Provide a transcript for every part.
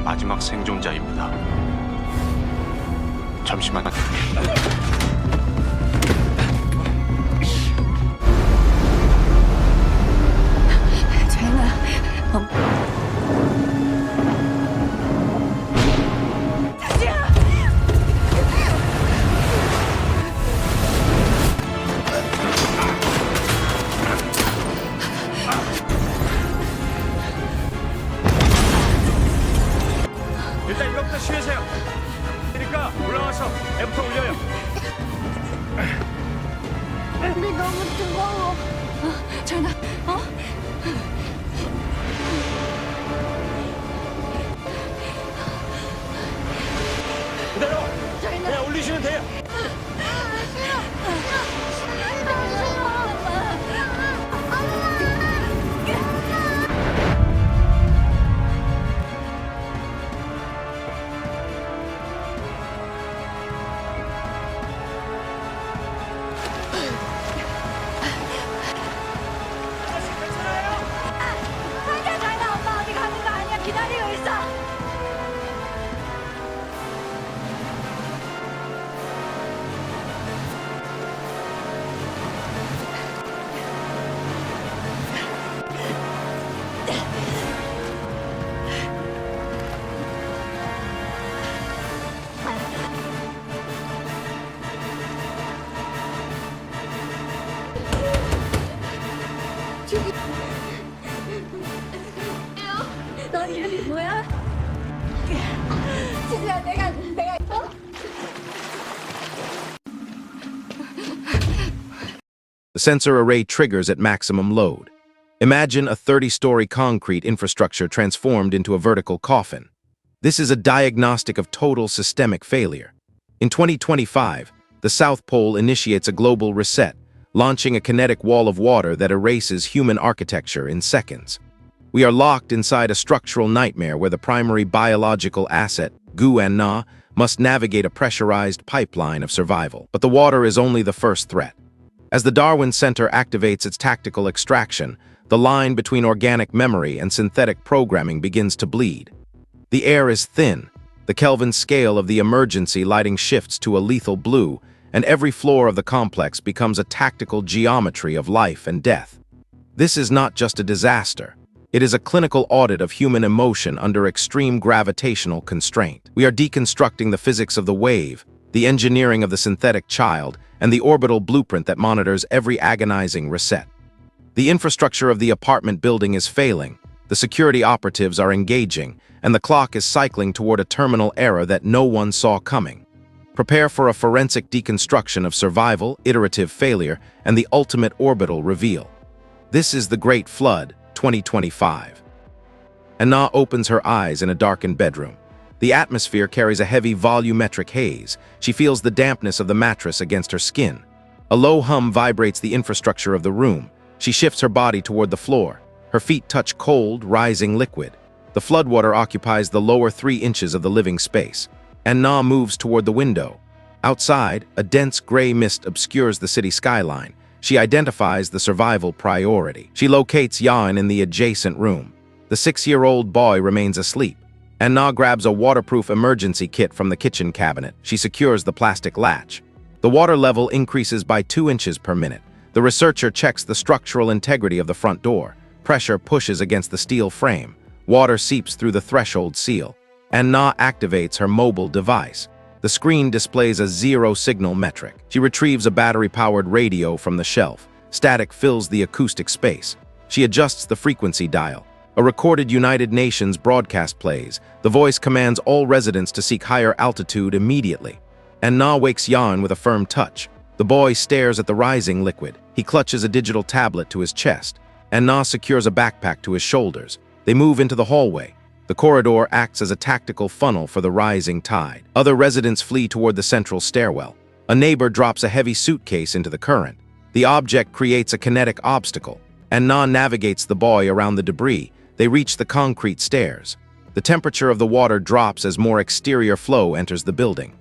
마지막 생존자입니다. 잠시만. 일단 이거부터 쉬으세요. 그러니까 올라와서 애부터 올려요. 근데 너무 뜨거워. 전화, 그대로 그냥 올리시면 돼요. 자기가 엄마 어디 가는 거 아니야? 기다리고 있어. 너 이름이 뭐야? 진짜 내가 The sensor array triggers at maximum load. Imagine a 30-story concrete infrastructure transformed into a vertical coffin. This is a diagnostic of total systemic failure. In 2025, the South Pole initiates a global reset, launching a kinetic wall of water that erases human architecture in seconds. We are locked inside a structural nightmare where the primary biological asset, Gu and Na, must navigate a pressurized pipeline of survival. But the water is only the first threat. As the Darwin Center activates its tactical extraction, the line between organic memory and synthetic programming begins to bleed. The air is thin, the Kelvin scale of the emergency lighting shifts to a lethal blue, and every floor of the complex becomes a tactical geometry of life and death. This is not just a disaster. It is a clinical audit of human emotion under extreme gravitational constraint. We are deconstructing the physics of the wave, the engineering of the synthetic child, and the orbital blueprint that monitors every agonizing reset. The infrastructure of the apartment building is failing, the security operatives are engaging, and the clock is cycling toward a terminal error that no one saw coming. Prepare for a forensic deconstruction of survival, iterative failure, and the ultimate orbital reveal. This is the Great Flood, 2025. Anna opens her eyes in a darkened bedroom. The atmosphere carries a heavy volumetric haze. She feels the dampness of the mattress against her skin. A low hum vibrates the infrastructure of the room. She shifts her body toward the floor. Her feet touch cold, rising liquid. The floodwater occupies the lower 3 inches of the living space. Anna moves toward the window. Outside, a dense gray mist obscures the city skyline. She identifies the survival priority. She locates Yan in the adjacent room. The 6-year-old boy remains asleep. Anna grabs a waterproof emergency kit from the kitchen cabinet. She secures the plastic latch. The water level increases by 2 inches per minute. The researcher checks the structural integrity of the front door. Pressure pushes against the steel frame. Water seeps through the threshold seal. Anna activates her mobile device. The screen displays a 0-signal metric. She retrieves a battery-powered radio from the shelf. Static fills the acoustic space. She adjusts the frequency dial. A recorded United Nations broadcast plays. The voice commands all residents to seek higher altitude immediately. Anna wakes Yan with a firm touch. The boy stares at the rising liquid. He clutches a digital tablet to his chest. Anna secures a backpack to his shoulders. They move into the hallway. The corridor acts as a tactical funnel for the rising tide. Other residents flee toward the central stairwell. A neighbor drops a heavy suitcase into the current. The object creates a kinetic obstacle. Anna navigates the boy around the debris. They reach the concrete stairs. The temperature of the water drops as more exterior flow enters the building.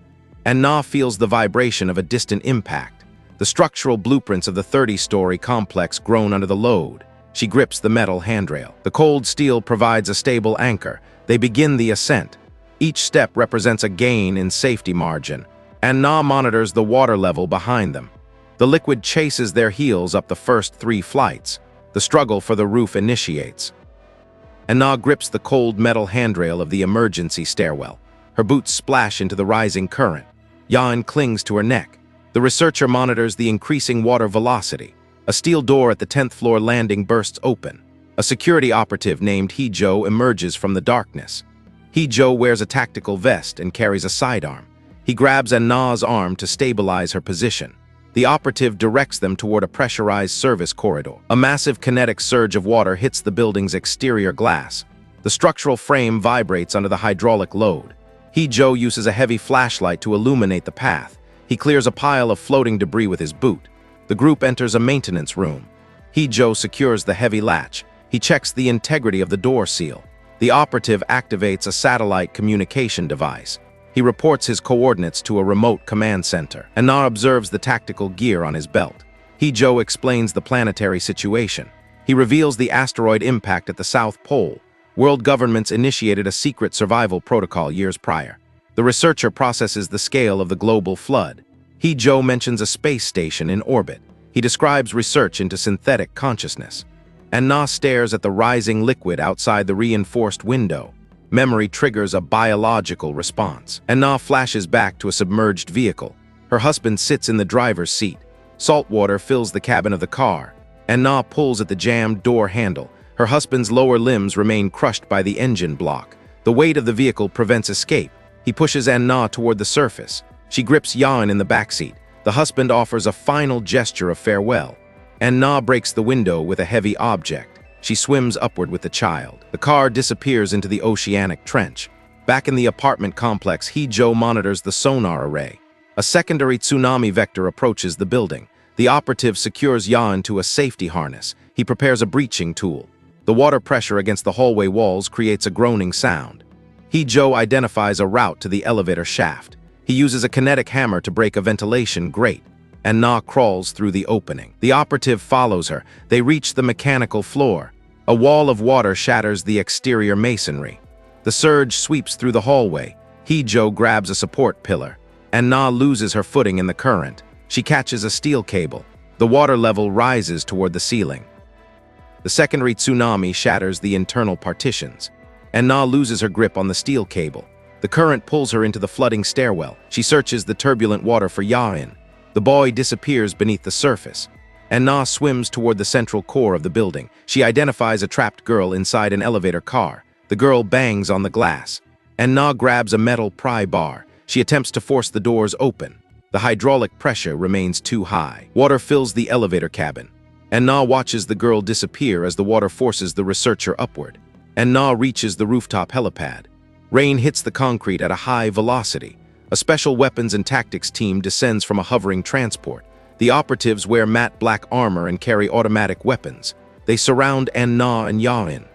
Anna feels the vibration of a distant impact. The structural blueprints of the 30-story complex groan under the load. She grips the metal handrail. The cold steel provides a stable anchor. They begin the ascent. Each step represents a gain in safety margin, and Na monitors the water level behind them. The liquid chases their heels up the first 3 flights. The struggle for the roof initiates. And Na grips the cold metal handrail of the emergency stairwell. Her boots splash into the rising current. Yaen clings to her neck. The researcher monitors the increasing water velocity. A steel door at the 10th floor landing bursts open. A security operative named Hae-soo emerges from the darkness. Hae-soo wears a tactical vest and carries a sidearm. He grabs Na's arm to stabilize her position. The operative directs them toward a pressurized service corridor. A massive kinetic surge of water hits the building's exterior glass. The structural frame vibrates under the hydraulic load. Hae-soo uses a heavy flashlight to illuminate the path. He clears a pile of floating debris with his boot. The group enters a maintenance room. Hae-soo secures the heavy latch. He checks the integrity of the door seal. The operative activates a satellite communication device. He reports his coordinates to a remote command center. Na observes the tactical gear on his belt. Hae-soo explains the planetary situation. He reveals the asteroid impact at the South Pole. World governments initiated a secret survival protocol years prior. The researcher processes the scale of the global flood. Hae-soo mentions a space station in orbit. He describes research into synthetic consciousness. Na stares at the rising liquid outside the reinforced window. Memory triggers a biological response. Na flashes back to a submerged vehicle. Her husband sits in the driver's seat. Salt water fills the cabin of the car. Na pulls at the jammed door handle. Her husband's lower limbs remain crushed by the engine block. The weight of the vehicle prevents escape. He pushes Na toward the surface. She grips Yaen in the backseat. The husband offers a final gesture of farewell. Na breaks the window with a heavy object. She swims upward with the child. The car disappears into the oceanic trench. Back in the apartment complex, Hae-soo monitors the sonar array. A secondary tsunami vector approaches the building. The operative secures Yaen to a safety harness. He prepares a breaching tool. The water pressure against the hallway walls creates a groaning sound. Hae-soo identifies a route to the elevator shaft. He uses a kinetic hammer to break a ventilation grate. Na crawls through the opening. The operative follows her. They reach the mechanical floor. A wall of water shatters the exterior masonry. The surge sweeps through the hallway. Hae-soo grabs a support pillar. Na loses her footing in the current. She catches a steel cable. The water level rises toward the ceiling. The secondary tsunami shatters the internal partitions. Na loses her grip on the steel cable. The current pulls her into the flooding stairwell. She searches the turbulent water for Yaen. The boy disappears beneath the surface. Na swims toward the central core of the building. She identifies a trapped girl inside an elevator car. The girl bangs on the glass. Na grabs a metal pry bar. She attempts to force the doors open. The hydraulic pressure remains too high. Water fills the elevator cabin. Na watches the girl disappear as the water forces the researcher upward. Na reaches the rooftop helipad. Rain hits the concrete at a high velocity. A special weapons and tactics team descends from a hovering transport. The operatives wear matte black armor and carry automatic weapons. They surround Na and Yaen.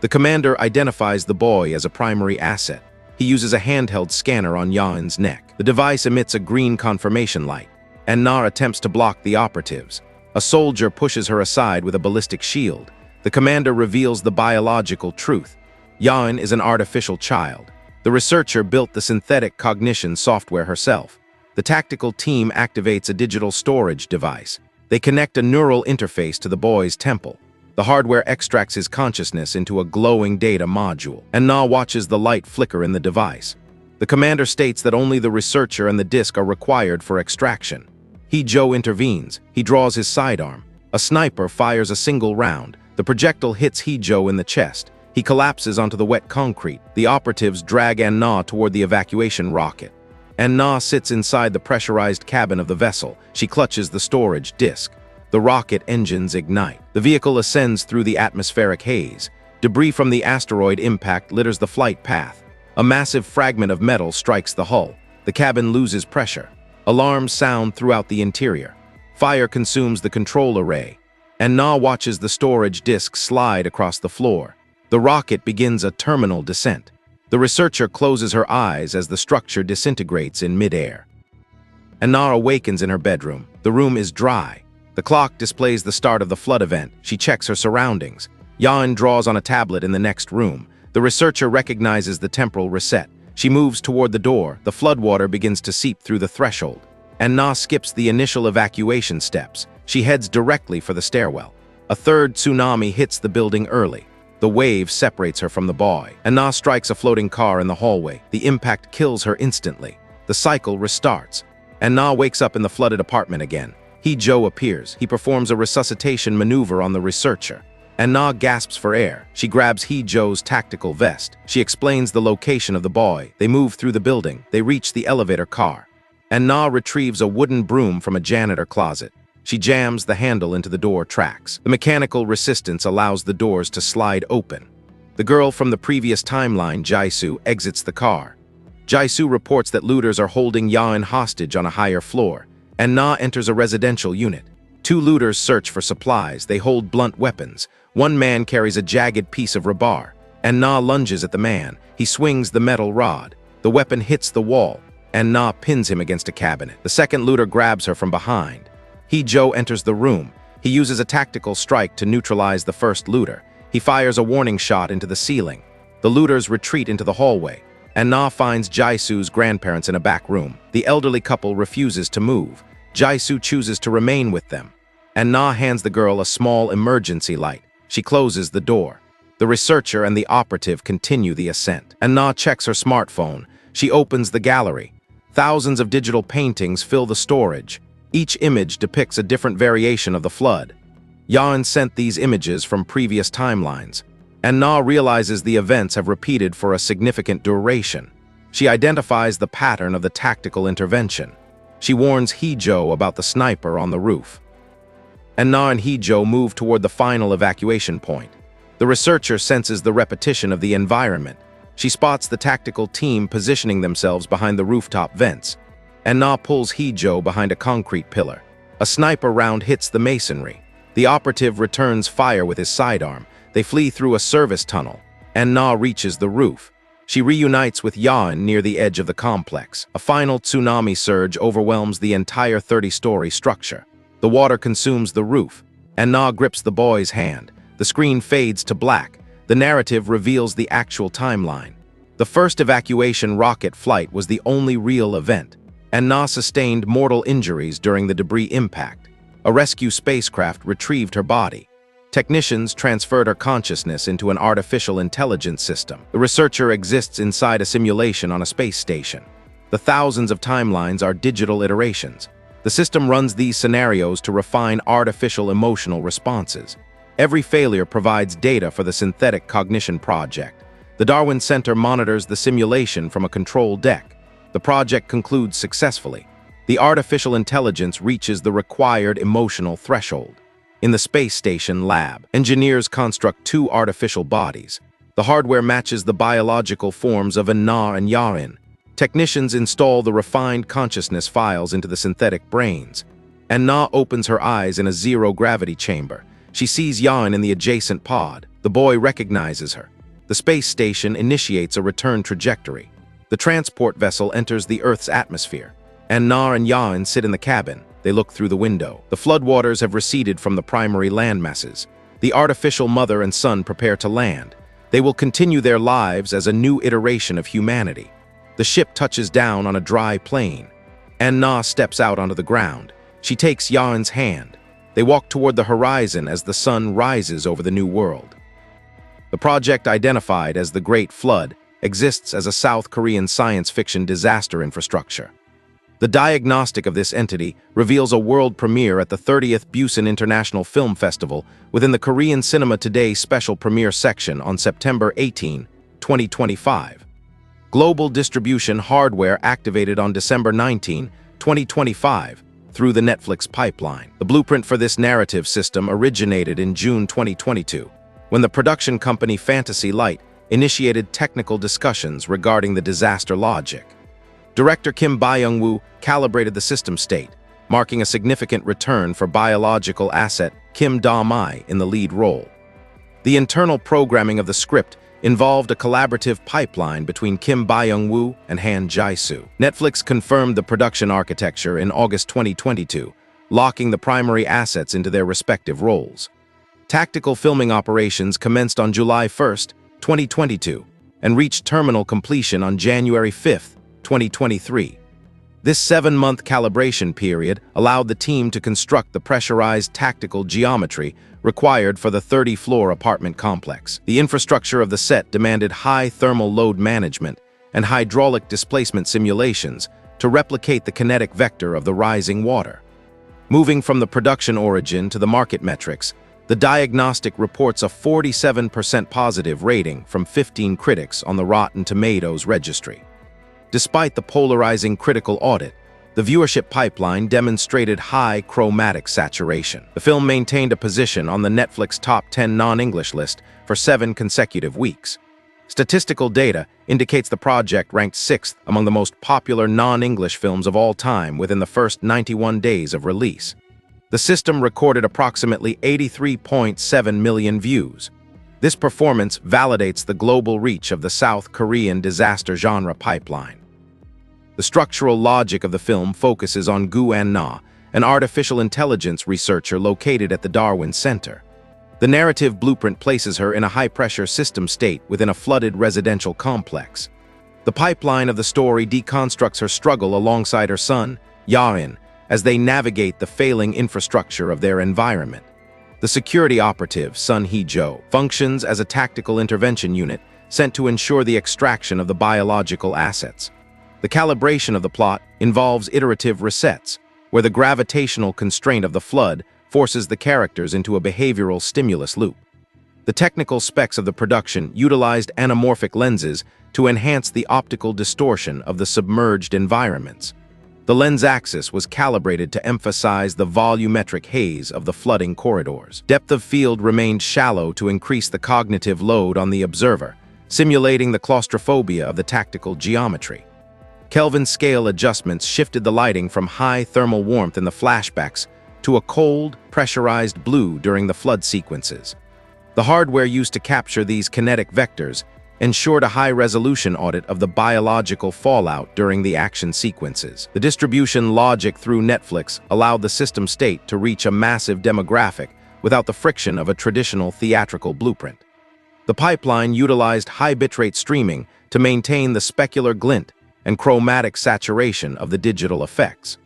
The commander identifies the boy as a primary asset. He uses a handheld scanner on Yaen's neck. The device emits a green confirmation light. Na attempts to block the operatives. A soldier pushes her aside with a ballistic shield. The commander reveals the biological truth. Yaen is an artificial child. The researcher built the synthetic cognition software herself. The tactical team activates a digital storage device. They connect a neural interface to the boy's temple. The hardware extracts his consciousness into a glowing data module. Na watches the light flicker in the device. The commander states that only the researcher and the disk are required for extraction. Hae-soo intervenes. He draws his sidearm. A sniper fires a single round. The projectile hits Hae-soo in the chest. He collapses onto the wet concrete. The operatives drag Na toward the evacuation rocket. Na sits inside the pressurized cabin of the vessel. She clutches the storage disk. The rocket engines ignite. The vehicle ascends through the atmospheric haze. Debris from the asteroid impact litters the flight path. A massive fragment of metal strikes the hull. The cabin loses pressure. Alarms sound throughout the interior. Fire consumes the control array. Na watches the storage disk slide across the floor. The rocket begins a terminal descent. The researcher closes her eyes as the structure disintegrates in midair. Na awakens in her bedroom. The room is dry. The clock displays the start of the flood event. She checks her surroundings. Yeon draws on a tablet in the next room. The researcher recognizes the temporal reset. She moves toward the door. The floodwater begins to seep through the threshold. And Na skips the initial evacuation steps. She heads directly for the stairwell. A third tsunami hits the building early. The wave separates her from the boy. And Na strikes a floating car in the hallway. The impact kills her instantly. The cycle restarts. And Na wakes up in the flooded apartment again. Hae-soo appears. He performs a resuscitation maneuver on the researcher. And Na gasps for air. She grabs Hae-soo's tactical vest. She explains the location of the boy. They move through the building. They reach the elevator car. And Na retrieves a wooden broom from a janitor closet. She jams the handle into the door tracks. The mechanical resistance allows the doors to slide open. The girl from the previous timeline, Hae-soo, exits the car. Hae-soo reports that looters are holding Yeon hostage on a higher floor. And Na enters a residential unit. Two looters search for supplies. They hold blunt weapons. One man carries a jagged piece of rebar. And Na lunges at the man. He swings the metal rod. The weapon hits the wall. And Na pins him against a cabinet. The second looter grabs her from behind. Hae-soo enters the room. He uses a tactical strike to neutralize the first looter. He fires a warning shot into the ceiling. The looters retreat into the hallway. And Na finds Hae-soo's grandparents in a back room. The elderly couple refuses to move. Hae-soo chooses to remain with them. And Na hands the girl a small emergency light. She closes the door. The researcher and the operative continue the ascent. And Na checks her smartphone. She opens the gallery. Thousands of digital paintings fill the storage. Each image depicts a different variation of the flood. Yeon sent these images from previous timelines. And Na realizes the events have repeated for a significant duration. She identifies the pattern of the tactical intervention. She warns Hae-soo about the sniper on the roof. And Na and Hae-soo move toward the final evacuation point. The researcher senses the repetition of the environment. She spots the tactical team positioning themselves behind the rooftop vents. And Na pulls Hae-soo behind a concrete pillar. A sniper round hits the masonry. The operative returns fire with his sidearm. They flee through a service tunnel. And Na reaches the roof. She reunites with Yeon near the edge of the complex. A final tsunami surge overwhelms the entire 30-story structure. The water consumes the roof. And Na grips the boy's hand. The screen fades to black. The narrative reveals the actual timeline. The first evacuation rocket flight was the only real event. And Na sustained mortal injuries during the debris impact. A rescue spacecraft retrieved her body. Technicians transferred her consciousness into an artificial intelligence system. The researcher exists inside a simulation on a space station. The thousands of timelines are digital iterations. The system runs these scenarios to refine artificial emotional responses. Every failure provides data for the synthetic cognition project. The Darwin Center monitors the simulation from a control deck. The project concludes successfully. The artificial intelligence reaches the required emotional threshold. In the space station lab, engineers construct two artificial bodies. The hardware matches the biological forms of Na and Yeon. Technicians install the refined consciousness files into the synthetic brains. And Na opens her eyes in a zero-gravity chamber. She sees Yeon in the adjacent pod. The boy recognizes her. The space station initiates a return trajectory. The transport vessel enters the Earth's atmosphere. And Na and Yeon sit in the cabin. They look through the window. The floodwaters have receded from the primary landmasses. The artificial mother and son prepare to land. They will continue their lives as a new iteration of humanity. The ship touches down on a dry plain. And Na steps out onto the ground. She takes Yeon's hand. They walk toward the horizon as the sun rises over the new world. The project, identified as the Great Flood, exists as a South Korean science fiction disaster infrastructure. The diagnostic of this entity reveals a world premiere at the 30th Busan International Film Festival within the Korean Cinema Today special premiere section on September 18, 2025. Global distribution hardware activated on December 19, 2025 through the Netflix pipeline. The blueprint for this narrative system originated in June 2022, when the production company Fantasy Light initiated technical discussions regarding the disaster logic. Director Kim Byung-woo calibrated the system state, marking a significant return for biological asset Kim Da-mai in the lead role. The internal programming of the script involved a collaborative pipeline between Kim Byung-woo and Han Jae-soo. Netflix confirmed the production architecture in August 2022, locking the primary assets into their respective roles. Tactical filming operations commenced on July 1, 2022, and reached terminal completion on January 5, 2023. This 7-month calibration period allowed the team to construct the pressurized tactical geometry required for the 30-floor apartment complex. The infrastructure of the set demanded high thermal load management and hydraulic displacement simulations to replicate the kinetic vector of the rising water. Moving from the production origin to the market metrics, the diagnostic reports a 47% positive rating from 15 critics on the Rotten Tomatoes registry. Despite the polarizing critical audit, the viewership pipeline demonstrated high chromatic saturation. The film maintained a position on the Netflix Top 10 non-English list for 7 consecutive weeks. Statistical data indicates the project ranked 6th among the most popular non-English films of all time within the first 91 days of release. The system recorded approximately 83.7 million views. This performance validates the global reach of the South Korean disaster genre pipeline. The structural logic of the film focuses on Kwon Eun-seong, an artificial intelligence researcher located at the Darwin Center. The narrative blueprint places her in a high-pressure system state within a flooded residential complex. The pipeline of the story deconstructs her struggle alongside her son, Yain, as they navigate the failing infrastructure of their environment. The security operative, Sun Hee-jo, functions as a tactical intervention unit sent to ensure the extraction of the biological assets. The calibration of the plot involves iterative resets, where the gravitational constraint of the flood forces the characters into a behavioral stimulus loop. The technical specs of the production utilized anamorphic lenses to enhance the optical distortion of the submerged environments. The lens axis was calibrated to emphasize the volumetric haze of the flooding corridors. Depth of field remained shallow to increase the cognitive load on the observer, simulating the claustrophobia of the tactical geometry. Kelvin scale adjustments shifted the lighting from high thermal warmth in the flashbacks to a cold, pressurized blue during the flood sequences. The hardware used to capture these kinetic vectors ensured a high-resolution audit of the biological fallout during the action sequences. The distribution logic through Netflix allowed the system state to reach a massive demographic without the friction of a traditional theatrical blueprint. The pipeline utilized high bitrate streaming to maintain the specular glint and chromatic saturation of the digital effects.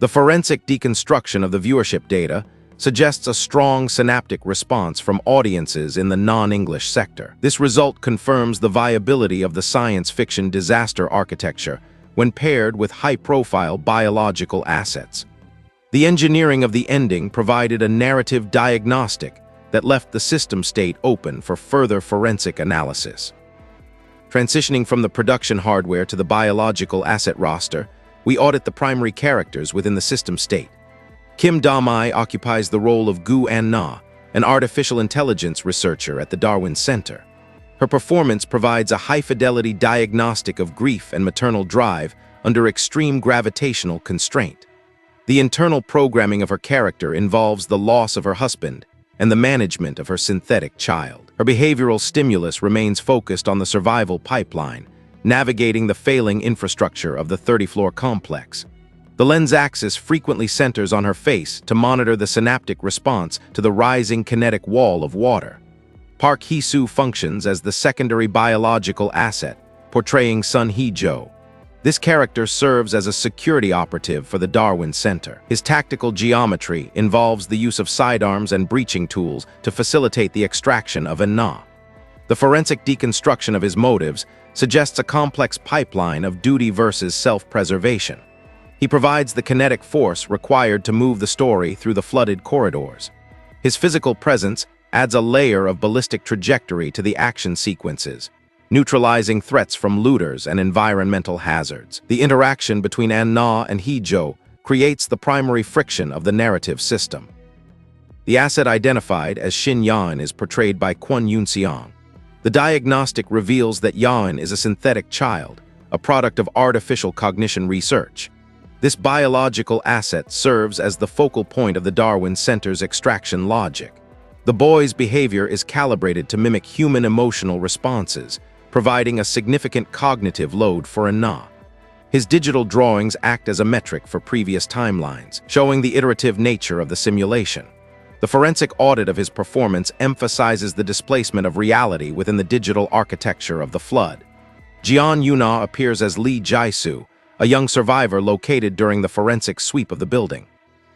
The forensic deconstruction of the viewership data suggests a strong synaptic response from audiences in the non-English sector. This result confirms the viability of the science fiction disaster architecture when paired with high-profile biological assets. The engineering of the ending provided a narrative diagnostic that left the system state open for further forensic analysis. Transitioning from the production hardware to the biological asset roster, we audit the primary characters within the system state. Kim Byung-woo occupies the role of Kwon Eun-seong, an artificial intelligence researcher at the Darwin Center. Her performance provides a high-fidelity diagnostic of grief and maternal drive under extreme gravitational constraint. The internal programming of her character involves the loss of her husband and the management of her synthetic child. Her behavioral stimulus remains focused on the survival pipeline, navigating the failing infrastructure of the 30-floor complex. The lens axis frequently centers on her face to monitor the synaptic response to the rising kinetic wall of water. Park Hae-soo functions as the secondary biological asset, portraying Sun Hee-jo. This character serves as a security operative for the Darwin Center. His tactical geometry involves the use of sidearms and breaching tools to facilitate the extraction of Eun-seong. The forensic deconstruction of his motives suggests a complex pipeline of duty versus self-preservation. He provides the kinetic force required to move the story through the flooded corridors. His physical presence adds a layer of ballistic trajectory to the action sequences, neutralizing threats from looters and environmental hazards. The interaction between Eun-seong and Hee-jo creates the primary friction of the narrative system. The asset identified as Shin Yain is portrayed by Kwon Eun-seong. The diagnostic reveals that Yain is a synthetic child, a product of artificial cognition research. This biological asset serves as the focal point of the Darwin Center's extraction logic. The boy's behavior is calibrated to mimic human emotional responses, providing a significant cognitive load for Eun-seong. His digital drawings act as a metric for previous timelines, showing the iterative nature of the simulation. The forensic audit of his performance emphasizes the displacement of reality within the digital architecture of the flood. Jeon Yoona appears as Lee Jae-soo, a young survivor located during the forensic sweep of the building.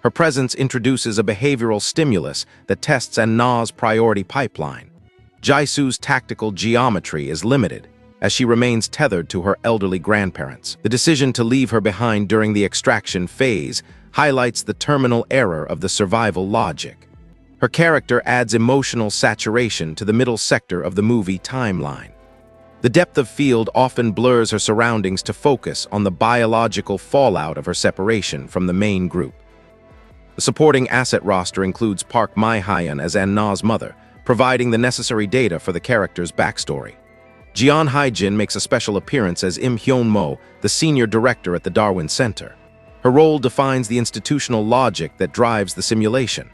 Her presence introduces a behavioral stimulus that tests An-na's priority pipeline. Jae-soo's tactical geometry is limited, as she remains tethered to her elderly grandparents. The decision to leave her behind during the extraction phase highlights the terminal error of the survival logic. Her character adds emotional saturation to the middle sector of the movie timeline. The depth of field often blurs her surroundings to focus on the biological fallout of her separation from the main group. The supporting asset roster includes Park Mi-hyun as An-na's mother, providing the necessary data for the character's backstory. Jeon Hae-jin makes a special appearance as Im Hyun-mo, the senior director at the Darwin Center. Her role defines the institutional logic that drives the simulation.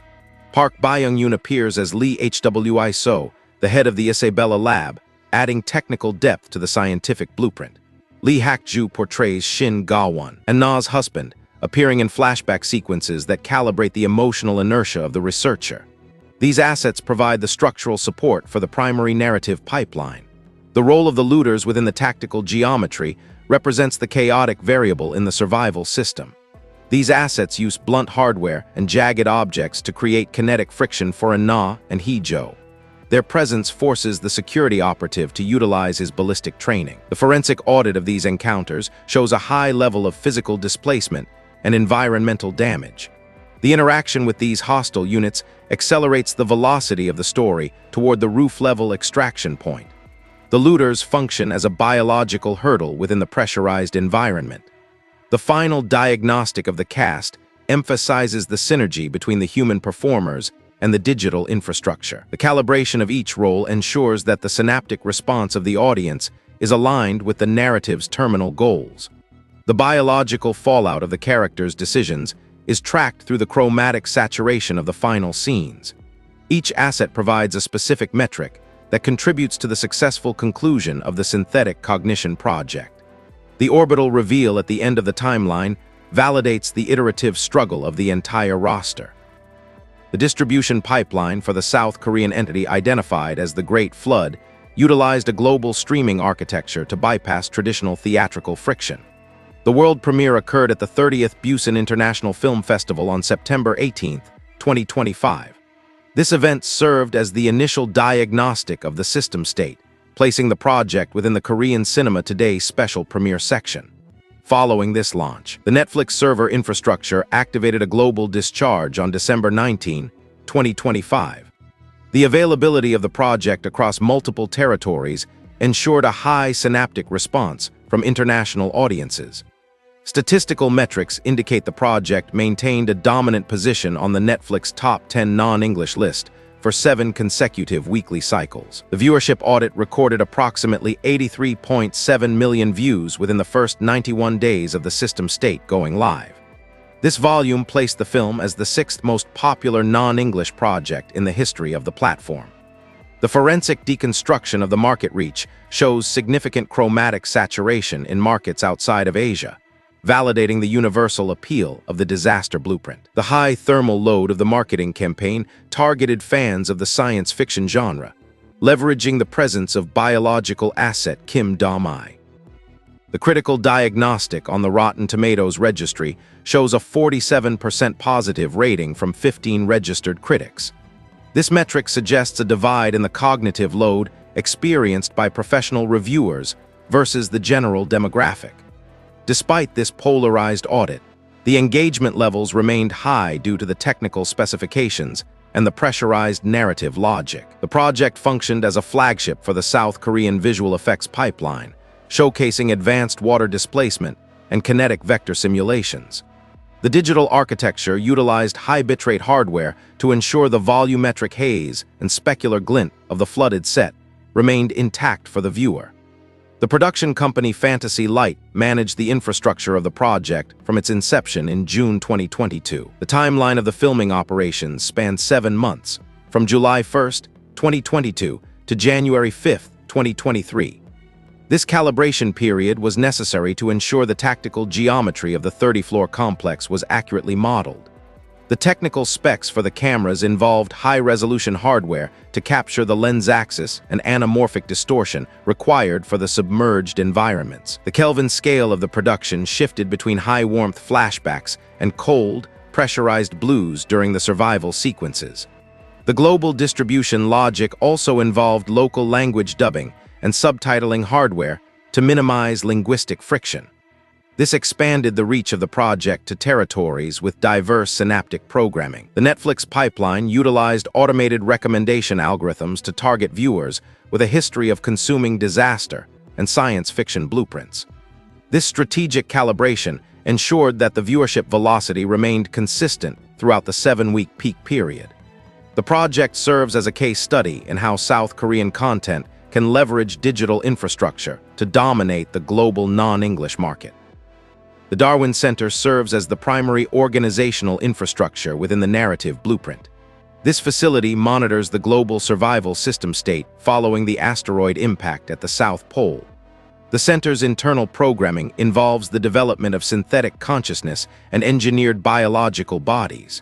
Park Byung-woo appears as Lee Hwi-so, the head of the Isabella Lab, adding technical depth to the scientific blueprint. Lee Hak-joo portrays Shin Ga-won, An-na's husband, appearing in flashback sequences that calibrate the emotional inertia of the researcher. These assets provide the structural support for the primary narrative pipeline. The role of the looters within the tactical geometry represents the chaotic variable in the survival system. These assets use blunt hardware and jagged objects to create kinetic friction for An-na and Hee-jo. Their presence forces the security operative to utilize his ballistic training. The forensic audit of these encounters shows a high level of physical displacement and environmental damage. The interaction with these hostile units accelerates the velocity of the story toward the roof-level extraction point. The looters function as a biological hurdle within the pressurized environment. The final diagnostic of the cast emphasizes the synergy between the human performers and the digital infrastructure. The calibration of each role ensures that the synaptic response of the audience is aligned with the narrative's terminal goals. The biological fallout of the characters' decisions is tracked through the chromatic saturation of the final scenes. Each asset provides a specific metric that contributes to the successful conclusion of the synthetic cognition project. The orbital reveal at the end of the timeline validates the iterative struggle of the entire roster. The distribution pipeline for the South Korean entity identified as the Great Flood utilized a global streaming architecture to bypass traditional theatrical friction. The world premiere occurred at the 30th Busan International Film Festival on September 18, 2025. This event served as the initial diagnostic of the system state, placing the project within the Korean Cinema Today special premiere section. Following this launch, the Netflix server infrastructure activated a global discharge on December 19, 2025. The availability of the project across multiple territories ensured a high synaptic response from international audiences. Statistical metrics indicate the project maintained a dominant position on the Netflix top 10 non-English list for 7 consecutive weekly cycles. The viewership audit recorded approximately 83.7 million views within the first 91 days of the system state going live. This volume placed the film as the 6th most popular non-English project in the history of the platform. The forensic deconstruction of the market reach shows significant chromatic saturation in markets outside of Asia, validating the universal appeal of the disaster blueprint. The high thermal load of the marketing campaign targeted fans of the science fiction genre, leveraging the presence of biological asset Kim Byung-woo. The critical diagnostic on the Rotten Tomatoes registry shows a 47% positive rating from 15 registered critics. This metric suggests a divide in the cognitive load experienced by professional reviewers versus the general demographic. Despite this polarized audit, the engagement levels remained high due to the technical specifications and the pressurized narrative logic. The project functioned as a flagship for the South Korean visual effects pipeline, showcasing advanced water displacement and kinetic vector simulations. The digital architecture utilized high bitrate hardware to ensure the volumetric haze and specular glint of the flooded set remained intact for the viewer. The production company Fantasy Light managed the infrastructure of the project from its inception in June 2022. The timeline of the filming operations spanned 7 months, from July 1, 2022 to January 5, 2023. This calibration period was necessary to ensure the tactical geometry of the 30-floor complex was accurately modeled. The technical specs for the cameras involved high-resolution hardware to capture the lens axis and anamorphic distortion required for the submerged environments. The Kelvin scale of the production shifted between high-warmth flashbacks and cold, pressurized blues during the survival sequences. The global distribution logic also involved local language dubbing and subtitling hardware to minimize linguistic friction. This expanded the reach of the project to territories with diverse synaptic programming. The Netflix pipeline utilized automated recommendation algorithms to target viewers with a history of consuming disaster and science fiction blueprints. This strategic calibration ensured that the viewership velocity remained consistent throughout the 7-week peak period. The project serves as a case study in how South Korean content can leverage digital infrastructure to dominate the global non-English market. The Darwin Center serves as the primary organizational infrastructure within the narrative blueprint. This facility monitors the global survival system state following the asteroid impact at the South Pole. The center's internal programming involves the development of synthetic consciousness and engineered biological bodies.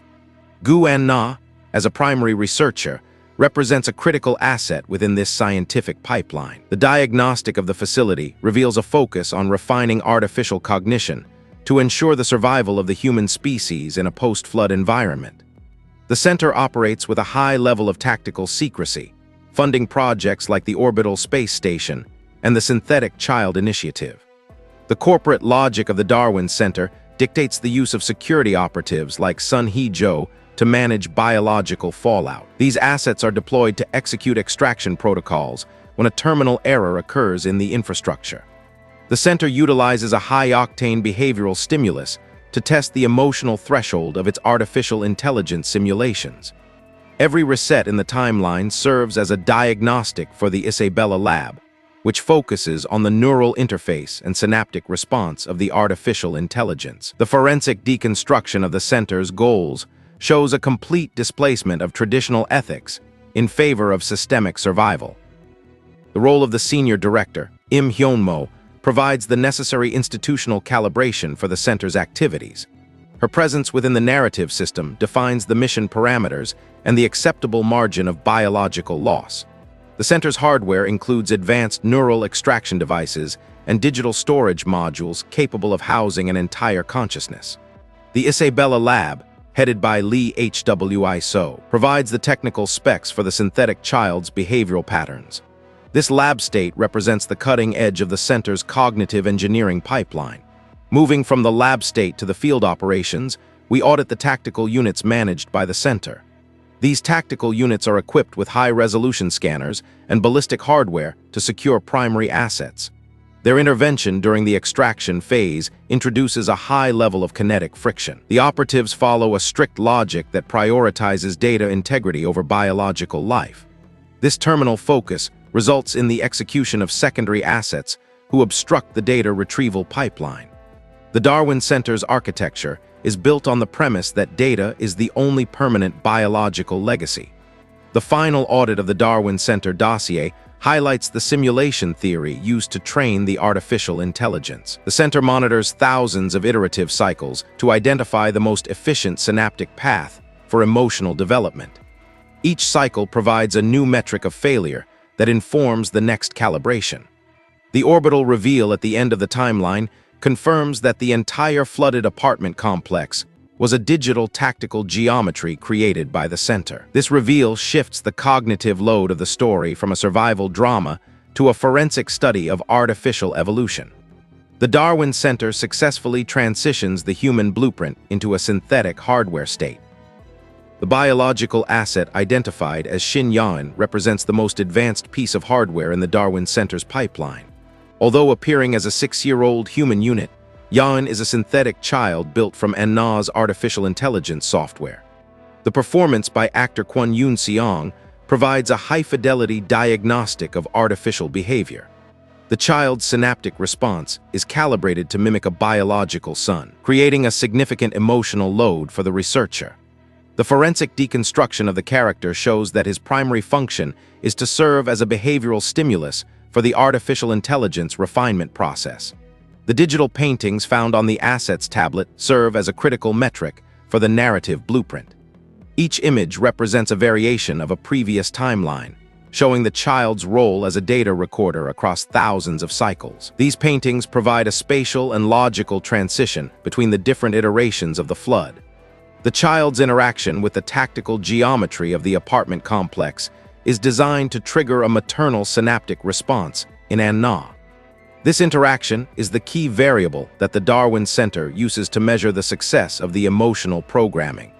Gu An-na, as a primary researcher, represents a critical asset within this scientific pipeline. The diagnostic of the facility reveals a focus on refining artificial cognition to ensure the survival of the human species in a post-flood environment. The center operates with a high level of tactical secrecy, funding projects like the Orbital Space Station and the Synthetic Child Initiative. The corporate logic of the Darwin Center dictates the use of security operatives like Sun Hee-jo to manage biological fallout. These assets are deployed to execute extraction protocols when a terminal error occurs in the infrastructure. The center utilizes a high-octane behavioral stimulus to test the emotional threshold of its artificial intelligence simulations. Every reset in the timeline serves as a diagnostic for the Isabella lab, which focuses on the neural interface and synaptic response of the artificial intelligence. The forensic deconstruction of the center's goals shows a complete displacement of traditional ethics in favor of systemic survival. The role of the senior director, Im Hyun-mo, provides the necessary institutional calibration for the center's activities. Her presence within the narrative system defines the mission parameters and the acceptable margin of biological loss. The center's hardware includes advanced neural extraction devices and digital storage modules capable of housing an entire consciousness. The Isabella Lab, headed by Lee Hwi-so, provides the technical specs for the synthetic child's behavioral patterns. This lab state represents the cutting edge of the center's cognitive engineering pipeline. Moving from the lab state to the field operations, we audit the tactical units managed by the center. These tactical units are equipped with high-resolution scanners and ballistic hardware to secure primary assets. Their intervention during the extraction phase introduces a high level of kinetic friction. The operatives follow a strict logic that prioritizes data integrity over biological life. This terminal focus results in the execution of secondary assets who obstruct the data retrieval pipeline. The Darwin Center's architecture is built on the premise that data is the only permanent biological legacy. The final audit of the Darwin Center dossier highlights the simulation theory used to train the artificial intelligence. The center monitors thousands of iterative cycles to identify the most efficient synaptic path for emotional development. Each cycle provides a new metric of failure that informs the next calibration. The orbital reveal at the end of the timeline confirms that the entire flooded apartment complex was a digital tactical geometry created by the center. This reveal shifts the cognitive load of the story from a survival drama to a forensic study of artificial evolution. The Darwin Center successfully transitions the human blueprint into a synthetic hardware state. The biological asset identified as Shin Yaon represents the most advanced piece of hardware in the Darwin Center's pipeline. Although appearing as a 6-year-old human unit, Yaon is a synthetic child built from An-na's artificial intelligence software. The performance by actor Kwon Eun-seong provides a high-fidelity diagnostic of artificial behavior. The child's synaptic response is calibrated to mimic a biological son, creating a significant emotional load for the researcher. The forensic deconstruction of the character shows that his primary function is to serve as a behavioral stimulus for the artificial intelligence refinement process. The digital paintings found on the assets tablet serve as a critical metric for the narrative blueprint. Each image represents a variation of a previous timeline, showing the child's role as a data recorder across thousands of cycles. These paintings provide a spatial and logical transition between the different iterations of the flood. The child's interaction with the tactical geometry of the apartment complex is designed to trigger a maternal synaptic response in An-na. This interaction is the key variable that the Darwin Center uses to measure the success of the emotional programming.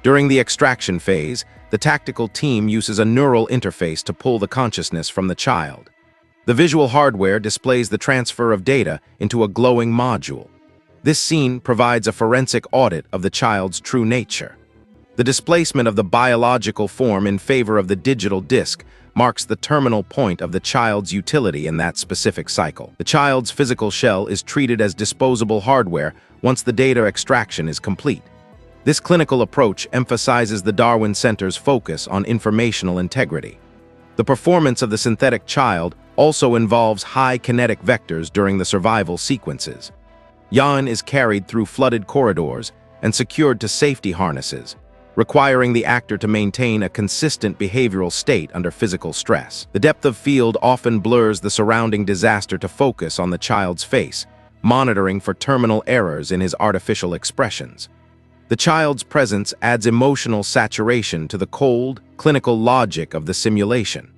During the extraction phase, the tactical team uses a neural interface to pull the consciousness from the child. The visual hardware displays the transfer of data into a glowing module. This scene provides a forensic audit of the child's true nature. The displacement of the biological form in favor of the digital disc marks the terminal point of the child's utility in that specific cycle. The child's physical shell is treated as disposable hardware once the data extraction is complete. This clinical approach emphasizes the Darwin Center's focus on informational integrity. The performance of the synthetic child also involves high kinetic vectors during the survival sequences. Yan is carried through flooded corridors and secured to safety harnesses, requiring the actor to maintain a consistent behavioral state under physical stress. The depth of field often blurs the surrounding disaster to focus on the child's face, monitoring for terminal errors in his artificial expressions. The child's presence adds emotional saturation to the cold, clinical logic of the simulation.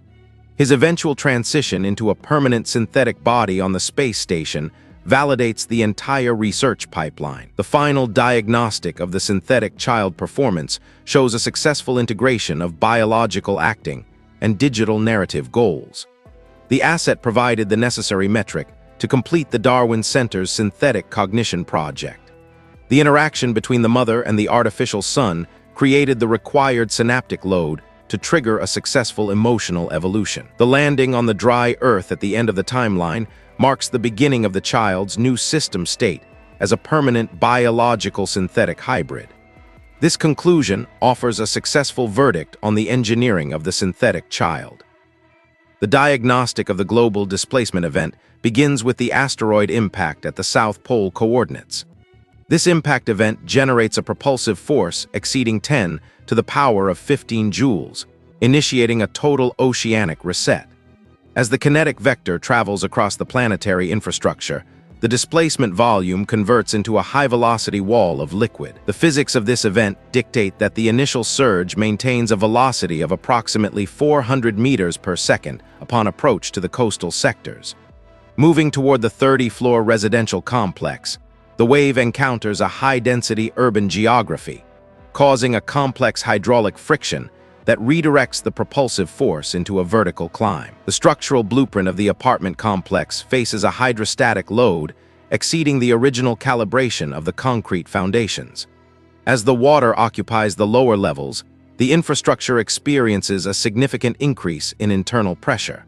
His eventual transition into a permanent synthetic body on the space station validates the entire research pipeline. The final diagnostic of the synthetic child performance shows a successful integration of biological acting and digital narrative goals. The asset provided the necessary metric to complete the Darwin Center's synthetic cognition project. The interaction between the mother and the artificial son created the required synaptic load to trigger a successful emotional evolution. The landing on the dry earth at the end of the timeline marks the beginning of the child's new system state as a permanent biological synthetic hybrid. This conclusion offers a successful verdict on the engineering of the synthetic child. The diagnostic of the global displacement event begins with the asteroid impact at the South Pole coordinates. This impact event generates a propulsive force exceeding 10 to the power of 15 joules, initiating a total oceanic reset. As the kinetic vector travels across the planetary infrastructure, the displacement volume converts into a high-velocity wall of liquid. The physics of this event dictate that the initial surge maintains a velocity of approximately 400 meters per second upon approach to the coastal sectors. Moving toward the 30-floor residential complex, the wave encounters a high-density urban geography, causing a complex hydraulic friction that redirects the propulsive force into a vertical climb. The structural blueprint of the apartment complex faces a hydrostatic load exceeding the original calibration of the concrete foundations. As the water occupies the lower levels, the infrastructure experiences a significant increase in internal pressure.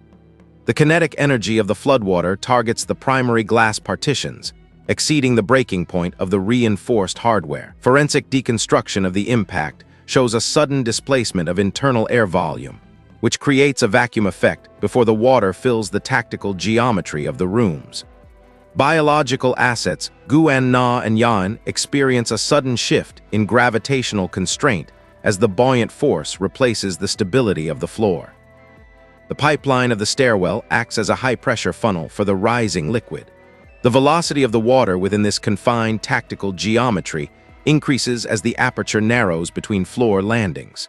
The kinetic energy of the floodwater targets the primary glass partitions, exceeding the breaking point of the reinforced hardware. Forensic deconstruction of the impact shows a sudden displacement of internal air volume, which creates a vacuum effect before the water fills the tactical geometry of the rooms. Biological assets Gu-an-na and Yan experience a sudden shift in gravitational constraint as the buoyant force replaces the stability of the floor. The pipeline of the stairwell acts as a high-pressure funnel for the rising liquid. The velocity of the water within this confined tactical geometry increases as the aperture narrows between floor landings.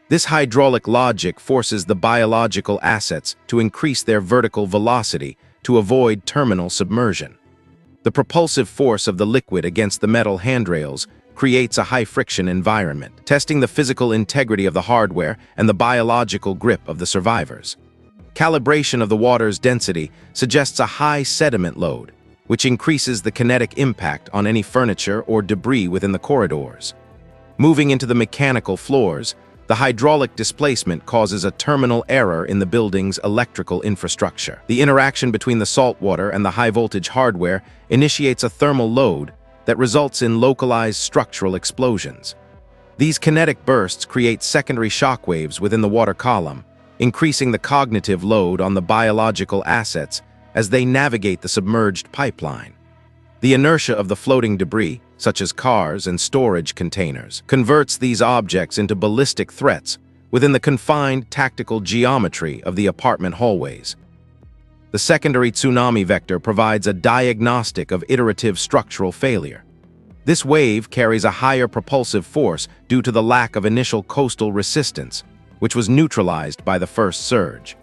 This hydraulic logic forces the biological assets to increase their vertical velocity to avoid terminal submersion. The propulsive force of the liquid against the metal handrails creates a high-friction environment, testing the physical integrity of the hardware and the biological grip of the survivors. Calibration of the water's density suggests a high sediment load, which increases the kinetic impact on any furniture or debris within the corridors. Moving into the mechanical floors, the hydraulic displacement causes a terminal error in the building's electrical infrastructure. The interaction between the salt water and the high-voltage hardware initiates a thermal load that results in localized structural explosions. These kinetic bursts create secondary shock waves within the water column, increasing the cognitive load on the biological assets as they navigate the submerged pipeline. The inertia of the floating debris, such as cars and storage containers, converts these objects into ballistic threats within the confined tactical geometry of the apartment hallways. The secondary tsunami vector provides a diagnostic of iterative structural failure. This wave carries a higher propulsive force due to the lack of initial coastal resistance, which was neutralized by the first surge.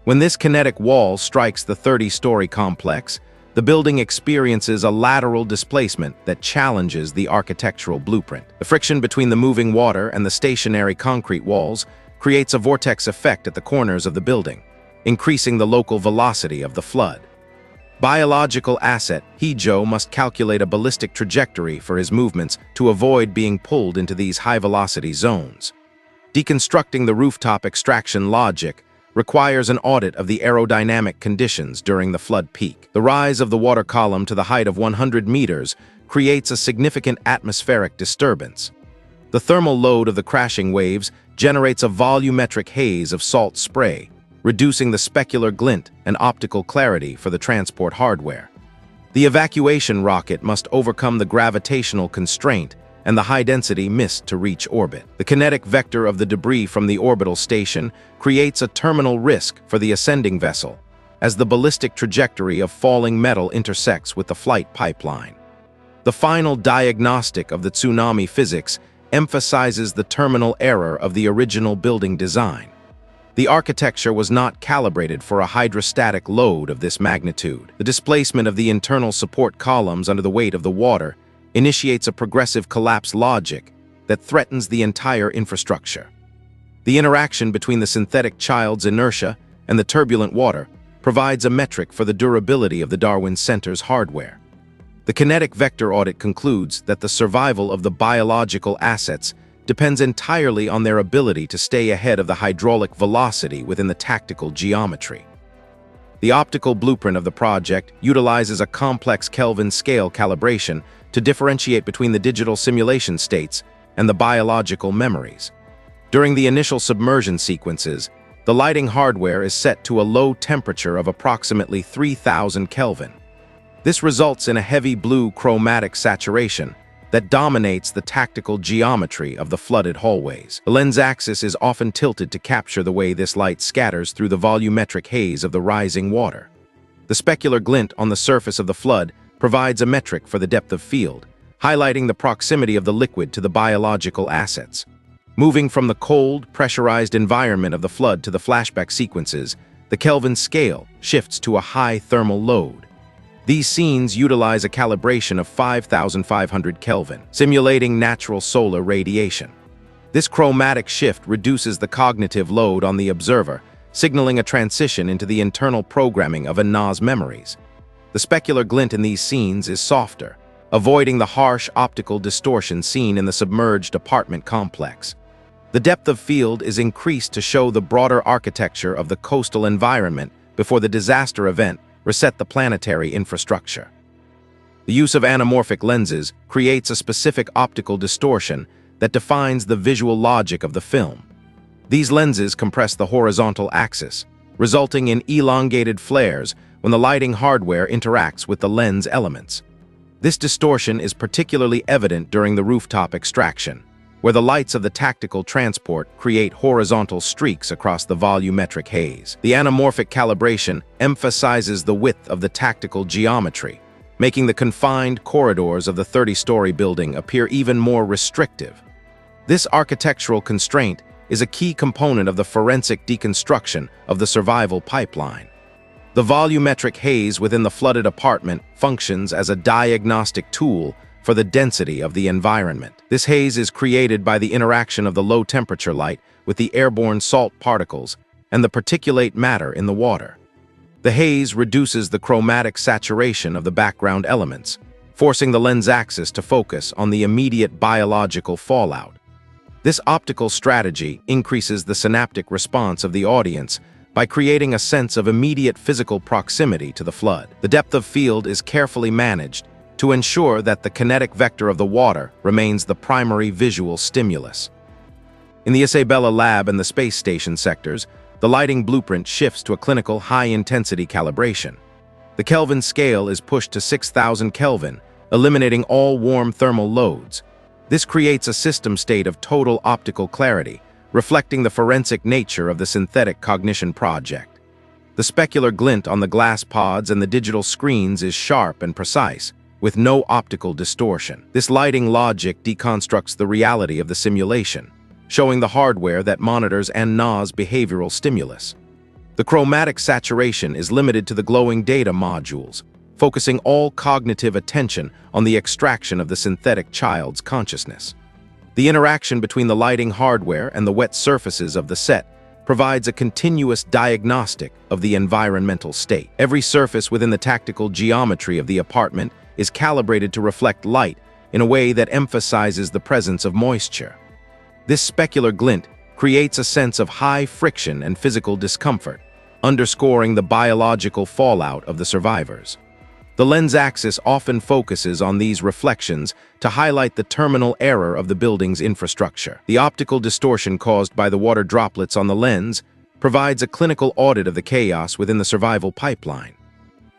When this kinetic wall strikes the 30-story complex, the building experiences a lateral displacement that challenges the architectural blueprint. The friction between the moving water and the stationary concrete walls creates a vortex effect at the corners of the building, increasing the local velocity of the flood. Biological asset Hae-soo must calculate a ballistic trajectory for his movements to avoid being pulled into these high-velocity zones. Deconstructing the rooftop extraction logic requires an audit of the aerodynamic conditions during the flood peak. The rise of the water column to the height of 100 meters creates a significant atmospheric disturbance. The thermal load of the crashing waves generates a volumetric haze of salt spray, reducing the specular glint and optical clarity for the transport hardware. The evacuation rocket must overcome the gravitational constraint and the high-density mist to reach orbit. The kinetic vector of the debris from the orbital station creates a terminal risk for the ascending vessel, as the ballistic trajectory of falling metal intersects with the flight pipeline. The final diagnostic of the tsunami physics emphasizes the terminal error of the original building design. The architecture was not calibrated for a hydrostatic load of this magnitude. The displacement of the internal support columns under the weight of the water initiates a progressive collapse logic that threatens the entire infrastructure. The interaction between the synthetic child's inertia and the turbulent water provides a metric for the durability of the Darwin Center's hardware. The kinetic vector audit concludes that the survival of the biological assets depends entirely on their ability to stay ahead of the hydraulic velocity within the tactical geometry. The optical blueprint of the project utilizes a complex Kelvin scale calibration to differentiate between the digital simulation states and the biological memories. During the initial submersion sequences, the lighting hardware is set to a low temperature of approximately 3000 Kelvin. This results in a heavy blue chromatic saturation that dominates the tactical geometry of the flooded hallways. The lens axis is often tilted to capture the way this light scatters through the volumetric haze of the rising water. The specular glint on the surface of the flood provides a metric for the depth of field, highlighting the proximity of the liquid to the biological assets. Moving from the cold, pressurized environment of the flood to the flashback sequences, the Kelvin scale shifts to a high thermal load. These scenes utilize a calibration of 5500 Kelvin, simulating natural solar radiation. This chromatic shift reduces the cognitive load on the observer, signaling a transition into the internal programming of Anna's memories. The specular glint in these scenes is softer, avoiding the harsh optical distortion seen in the submerged apartment complex. The depth of field is increased to show the broader architecture of the coastal environment before the disaster event reset the planetary infrastructure. The use of anamorphic lenses creates a specific optical distortion that defines the visual logic of the film. These lenses compress the horizontal axis, resulting in elongated flares when the lighting hardware interacts with the lens elements. This distortion is particularly evident during the rooftop extraction, where the lights of the tactical transport create horizontal streaks across the volumetric haze. The anamorphic calibration emphasizes the width of the tactical geometry, making the confined corridors of the 30-story building appear even more restrictive. This architectural constraint is a key component of the forensic deconstruction of the survival pipeline. The volumetric haze within the flooded apartment functions as a diagnostic tool for the density of the environment. This haze is created by the interaction of the low-temperature light with the airborne salt particles and the particulate matter in the water. The haze reduces the chromatic saturation of the background elements, forcing the lens axis to focus on the immediate biological fallout. This optical strategy increases the synaptic response of the audience by creating a sense of immediate physical proximity to the flood. The depth of field is carefully managed to ensure that the kinetic vector of the water remains the primary visual stimulus. In the Isabella Lab and the space station sectors, the lighting blueprint shifts to a clinical high-intensity calibration. The Kelvin scale is pushed to 6,000 Kelvin, eliminating all warm thermal loads. This creates a system state of total optical clarity, reflecting the forensic nature of the synthetic cognition project. The specular glint on the glass pods and the digital screens is sharp and precise, with no optical distortion. This lighting logic deconstructs the reality of the simulation, showing the hardware that monitors ANA's behavioral stimulus. The chromatic saturation is limited to the glowing data modules, focusing all cognitive attention on the extraction of the synthetic child's consciousness. The interaction between the lighting hardware and the wet surfaces of the set provides a continuous diagnostic of the environmental state. Every surface within the tactical geometry of the apartment is calibrated to reflect light in a way that emphasizes the presence of moisture. This specular glint creates a sense of high friction and physical discomfort, underscoring the biological fallout of the survivors. The lens axis often focuses on these reflections to highlight the terminal error of the building's infrastructure. The optical distortion caused by the water droplets on the lens provides a clinical audit of the chaos within the survival pipeline.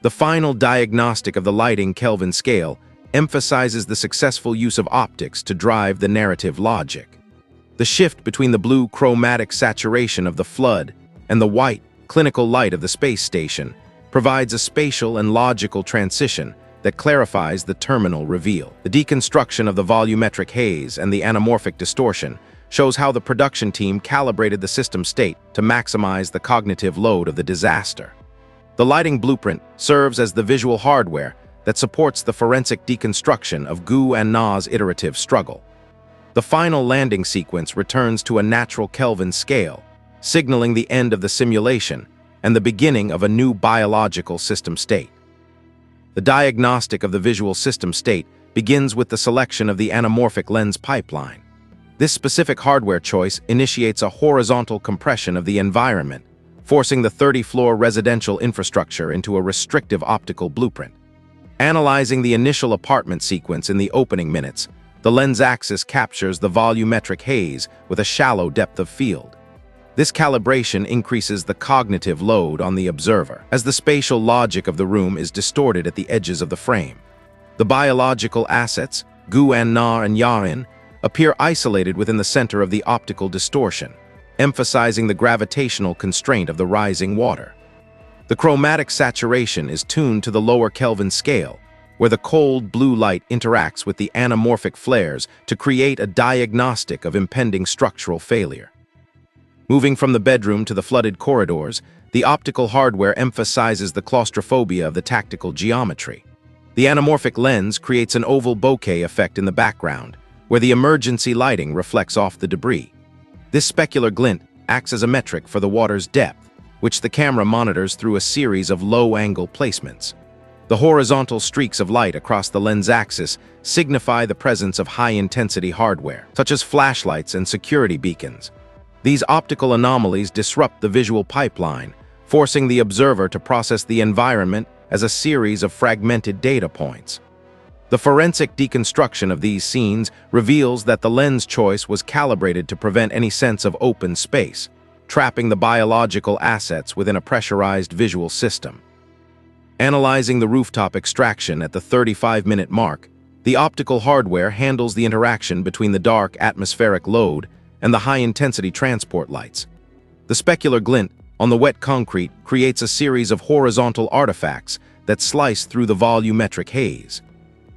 The final diagnostic of the lighting Kelvin scale emphasizes the successful use of optics to drive the narrative logic. The shift between the blue chromatic saturation of the flood and the white, clinical light of the space station provides a spatial and logical transition that clarifies the terminal reveal. The deconstruction of the volumetric haze and the anamorphic distortion shows how the production team calibrated the system state to maximize the cognitive load of the disaster. The lighting blueprint serves as the visual hardware that supports the forensic deconstruction of Kwon Eun-seong's iterative struggle. The final landing sequence returns to a natural Kelvin scale, signaling the end of the simulation and the beginning of a new biological system state. The diagnostic of the visual system state begins with the selection of the anamorphic lens pipeline. This specific hardware choice initiates a horizontal compression of the environment, forcing the 30-floor residential infrastructure into a restrictive optical blueprint. Analyzing the initial apartment sequence in the opening minutes, the lens axis captures the volumetric haze with a shallow depth of field. This calibration increases the cognitive load on the observer, as the spatial logic of the room is distorted at the edges of the frame. The biological assets, Kwon Eun-seong and Yarin, appear isolated within the center of the optical distortion, emphasizing the gravitational constraint of the rising water. The chromatic saturation is tuned to the lower Kelvin scale, where the cold blue light interacts with the anamorphic flares to create a diagnostic of impending structural failure. Moving from the bedroom to the flooded corridors, the optical hardware emphasizes the claustrophobia of the tactical geometry. The anamorphic lens creates an oval bokeh effect in the background, where the emergency lighting reflects off the debris. This specular glint acts as a metric for the water's depth, which the camera monitors through a series of low-angle placements. The horizontal streaks of light across the lens axis signify the presence of high-intensity hardware, such as flashlights and security beacons. These optical anomalies disrupt the visual pipeline, forcing the observer to process the environment as a series of fragmented data points. The forensic deconstruction of these scenes reveals that the lens choice was calibrated to prevent any sense of open space, trapping the biological assets within a pressurized visual system. Analyzing the rooftop extraction at the 35-minute mark, the optical hardware handles the interaction between the dark atmospheric load and the high-intensity transport lights. The specular glint on the wet concrete creates a series of horizontal artifacts that slice through the volumetric haze.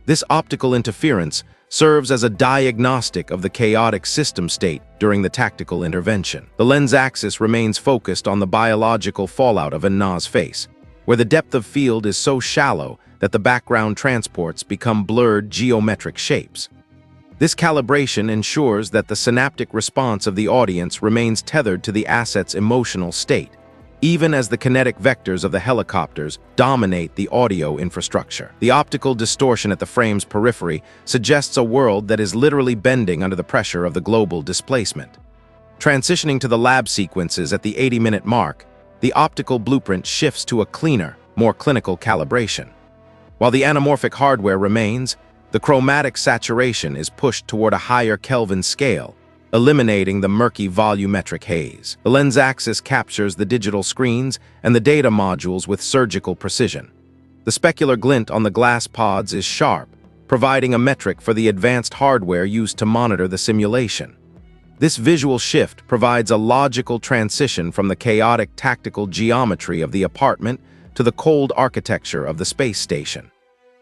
This optical interference serves as a diagnostic of the chaotic system state during the tactical intervention. The lens axis remains focused on the biological fallout of Anna's face, where the depth of field is so shallow that the background transports become blurred geometric shapes. This calibration ensures that the synaptic response of the audience remains tethered to the asset's emotional state, even as the kinetic vectors of the helicopters dominate the audio infrastructure. The optical distortion at the frame's periphery suggests a world that is literally bending under the pressure of the global displacement. Transitioning to the lab sequences at the 80-minute mark, the optical blueprint shifts to a cleaner, more clinical calibration. While the anamorphic hardware remains, the chromatic saturation is pushed toward a higher Kelvin scale, eliminating the murky volumetric haze. The lens axis captures the digital screens and the data modules with surgical precision. The specular glint on the glass pods is sharp, providing a metric for the advanced hardware used to monitor the simulation. This visual shift provides a logical transition from the chaotic tactical geometry of the apartment to the cold architecture of the space station.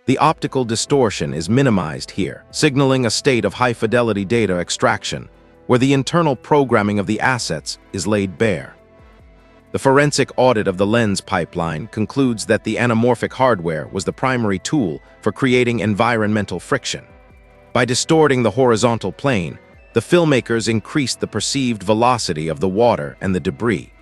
The optical distortion is minimized here, signaling a state of high-fidelity data extraction, where the internal programming of the assets is laid bare. The forensic audit of the lens pipeline concludes that the anamorphic hardware was the primary tool for creating environmental friction. By distorting the horizontal plane, the filmmakers increased the perceived velocity of the water and the debris.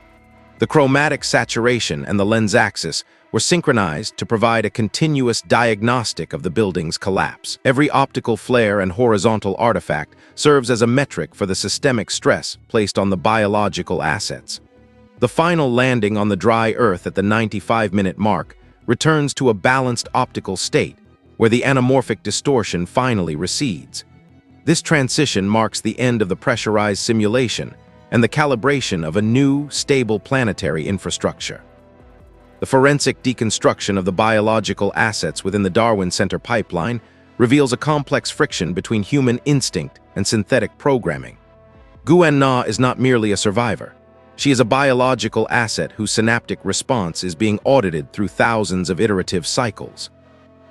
The chromatic saturation and the lens axis were synchronized to provide a continuous diagnostic of the building's collapse. Every optical flare and horizontal artifact serves as a metric for the systemic stress placed on the biological assets. The final landing on the dry Earth at the 95-minute mark returns to a balanced optical state, where the anamorphic distortion finally recedes. This transition marks the end of the pressurized simulation and the calibration of a new, stable planetary infrastructure. The forensic deconstruction of the biological assets within the Darwin Center pipeline reveals a complex friction between human instinct and synthetic programming. Kwon is not merely a survivor. She is a biological asset whose synaptic response is being audited through thousands of iterative cycles.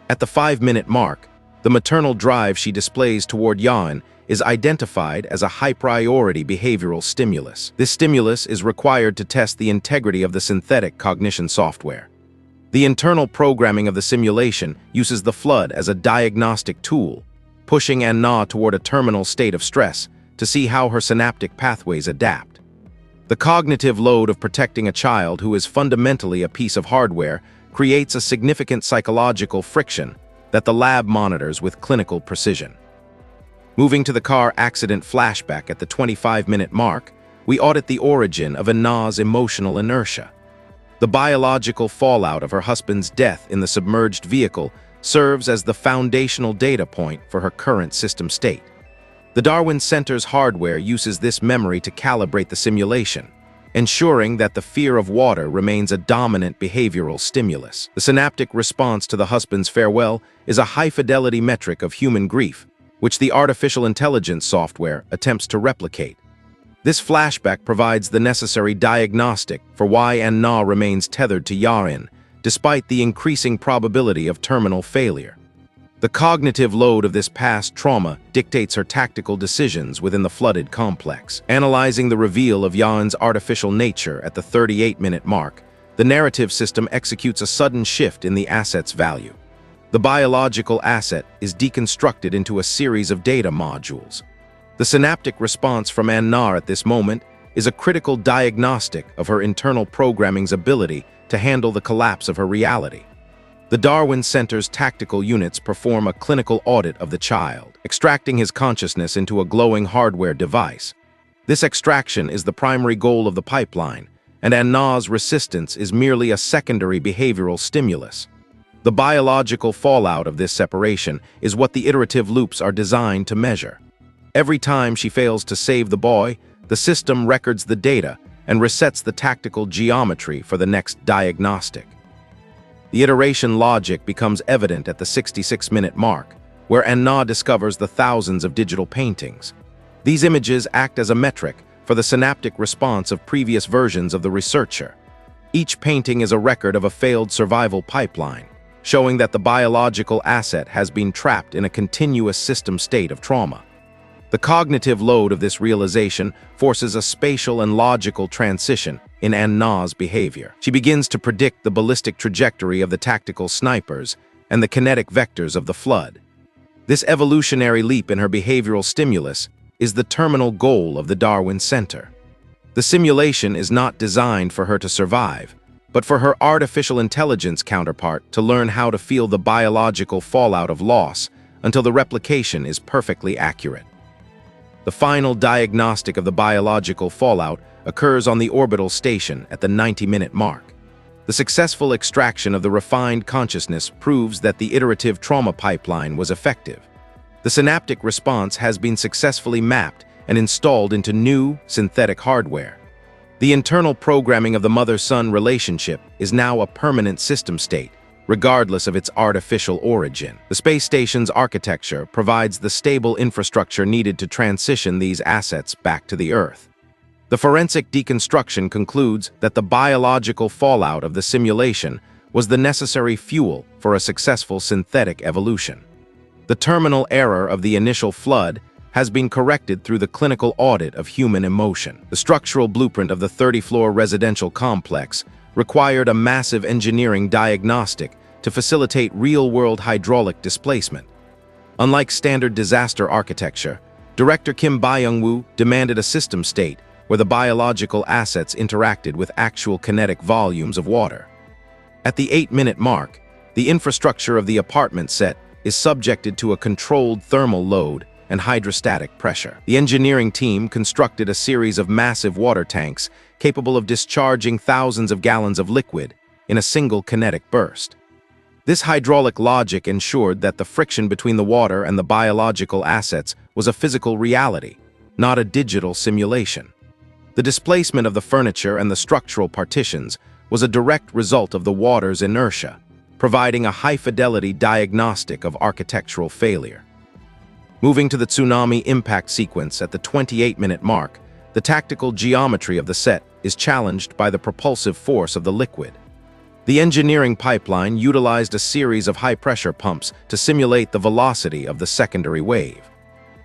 At the 5-minute mark, the maternal drive she displays toward Yan is identified as a high-priority behavioral stimulus. This stimulus is required to test the integrity of the synthetic cognition software. The internal programming of the simulation uses the flood as a diagnostic tool, pushing Anna toward a terminal state of stress to see how her synaptic pathways adapt. The cognitive load of protecting a child who is fundamentally a piece of hardware creates a significant psychological friction that the lab monitors with clinical precision. Moving to the car accident flashback at the 25-minute mark, we audit the origin of Anna's emotional inertia. The biological fallout of her husband's death in the submerged vehicle serves as the foundational data point for her current system state. The Darwin Center's hardware uses this memory to calibrate the simulation, ensuring that the fear of water remains a dominant behavioral stimulus. The synaptic response to the husband's farewell is a high-fidelity metric of human grief, which the artificial intelligence software attempts to replicate. This flashback provides the necessary diagnostic for why Anna remains tethered to Yarin, despite the increasing probability of terminal failure. The cognitive load of this past trauma dictates her tactical decisions within the flooded complex. Analyzing the reveal of Yarin's artificial nature at the 38-minute mark, the narrative system executes a sudden shift in the asset's value. The biological asset is deconstructed into a series of data modules. The synaptic response from Anna at this moment is a critical diagnostic of her internal programming's ability to handle the collapse of her reality. The Darwin Center's tactical units perform a clinical audit of the child, extracting his consciousness into a glowing hardware device. This extraction is the primary goal of the pipeline, and Anna's resistance is merely a secondary behavioral stimulus. The biological fallout of this separation is what the iterative loops are designed to measure. Every time she fails to save the boy, the system records the data and resets the tactical geometry for the next diagnostic. The iteration logic becomes evident at the 66-minute mark, where Anna discovers the thousands of digital paintings. These images act as a metric for the synaptic response of previous versions of the researcher. Each painting is a record of a failed survival pipeline, showing that the biological asset has been trapped in a continuous system state of trauma. The cognitive load of this realization forces a spatial and logical transition in Anna's behavior. She begins to predict the ballistic trajectory of the tactical snipers and the kinetic vectors of the flood. This evolutionary leap in her behavioral stimulus is the terminal goal of the Darwin Center. The simulation is not designed for her to survive, but for her artificial intelligence counterpart to learn how to feel the biological fallout of loss until the replication is perfectly accurate. The final diagnostic of the biological fallout occurs on the orbital station at the 90-minute mark. The successful extraction of the refined consciousness proves that the iterative trauma pipeline was effective. The synaptic response has been successfully mapped and installed into new, synthetic hardware. The internal programming of the mother-son relationship is now a permanent system state, regardless of its artificial origin. The space station's architecture provides the stable infrastructure needed to transition these assets back to the Earth. The forensic deconstruction concludes that the biological fallout of the simulation was the necessary fuel for a successful synthetic evolution. The terminal error of the initial flood has been corrected through the clinical audit of human emotion. The structural blueprint of the 30-floor residential complex required a massive engineering diagnostic to facilitate real-world hydraulic displacement. Unlike standard disaster architecture, Director Kim Byung-woo demanded a system state where the biological assets interacted with actual kinetic volumes of water. At the 8-minute mark, the infrastructure of the apartment set is subjected to a controlled thermal load and hydrostatic pressure. The engineering team constructed a series of massive water tanks capable of discharging thousands of gallons of liquid in a single kinetic burst. This hydraulic logic ensured that the friction between the water and the biological assets was a physical reality, not a digital simulation. The displacement of the furniture and the structural partitions was a direct result of the water's inertia, providing a high-fidelity diagnostic of architectural failure. Moving to the tsunami impact sequence at the 28-minute mark, the tactical geometry of the set is challenged by the propulsive force of the liquid. The engineering pipeline utilized a series of high-pressure pumps to simulate the velocity of the secondary wave.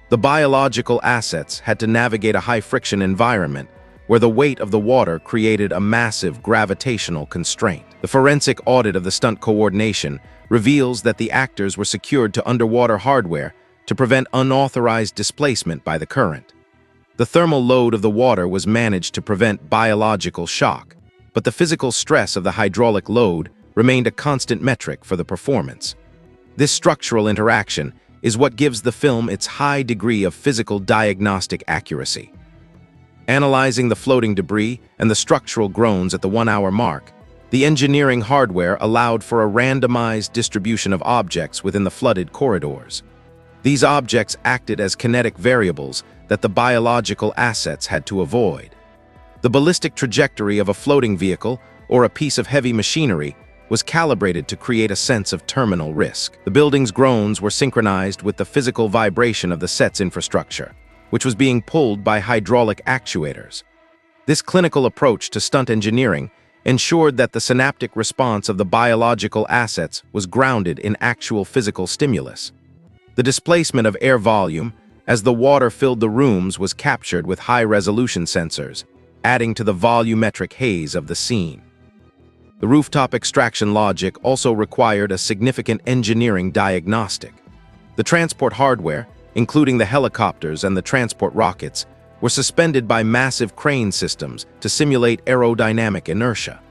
The biological assets had to navigate a high-friction environment where the weight of the water created a massive gravitational constraint. The forensic audit of the stunt coordination reveals that the actors were secured to underwater hardware to prevent unauthorized displacement by the current. The thermal load of the water was managed to prevent biological shock, but the physical stress of the hydraulic load remained a constant metric for the performance. This structural interaction is what gives the film its high degree of physical diagnostic accuracy. Analyzing the floating debris and the structural groans at the 1-hour mark, the engineering hardware allowed for a randomized distribution of objects within the flooded corridors. These objects acted as kinetic variables that the biological assets had to avoid. The ballistic trajectory of a floating vehicle or a piece of heavy machinery was calibrated to create a sense of terminal risk. The building's groans were synchronized with the physical vibration of the set's infrastructure, which was being pulled by hydraulic actuators. This clinical approach to stunt engineering ensured that the synaptic response of the biological assets was grounded in actual physical stimulus. The displacement of air volume as the water filled the rooms was captured with high-resolution sensors, adding to the volumetric haze of the scene. The rooftop extraction logic also required a significant engineering diagnostic. The transport hardware, including the helicopters and the transport rockets, were suspended by massive crane systems to simulate aerodynamic inertia.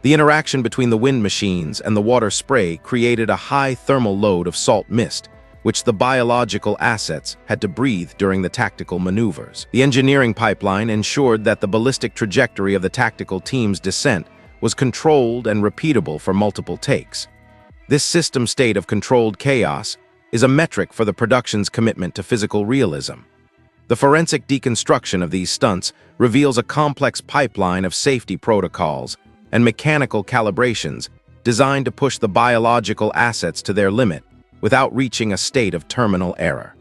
The interaction between the wind machines and the water spray created a high thermal load of salt mist, which the biological assets had to breathe during the tactical maneuvers. The engineering pipeline ensured that the ballistic trajectory of the tactical team's descent was controlled and repeatable for multiple takes. This system state of controlled chaos is a metric for the production's commitment to physical realism. The forensic deconstruction of these stunts reveals a complex pipeline of safety protocols and mechanical calibrations designed to push the biological assets to their limit without reaching a state of terminal error.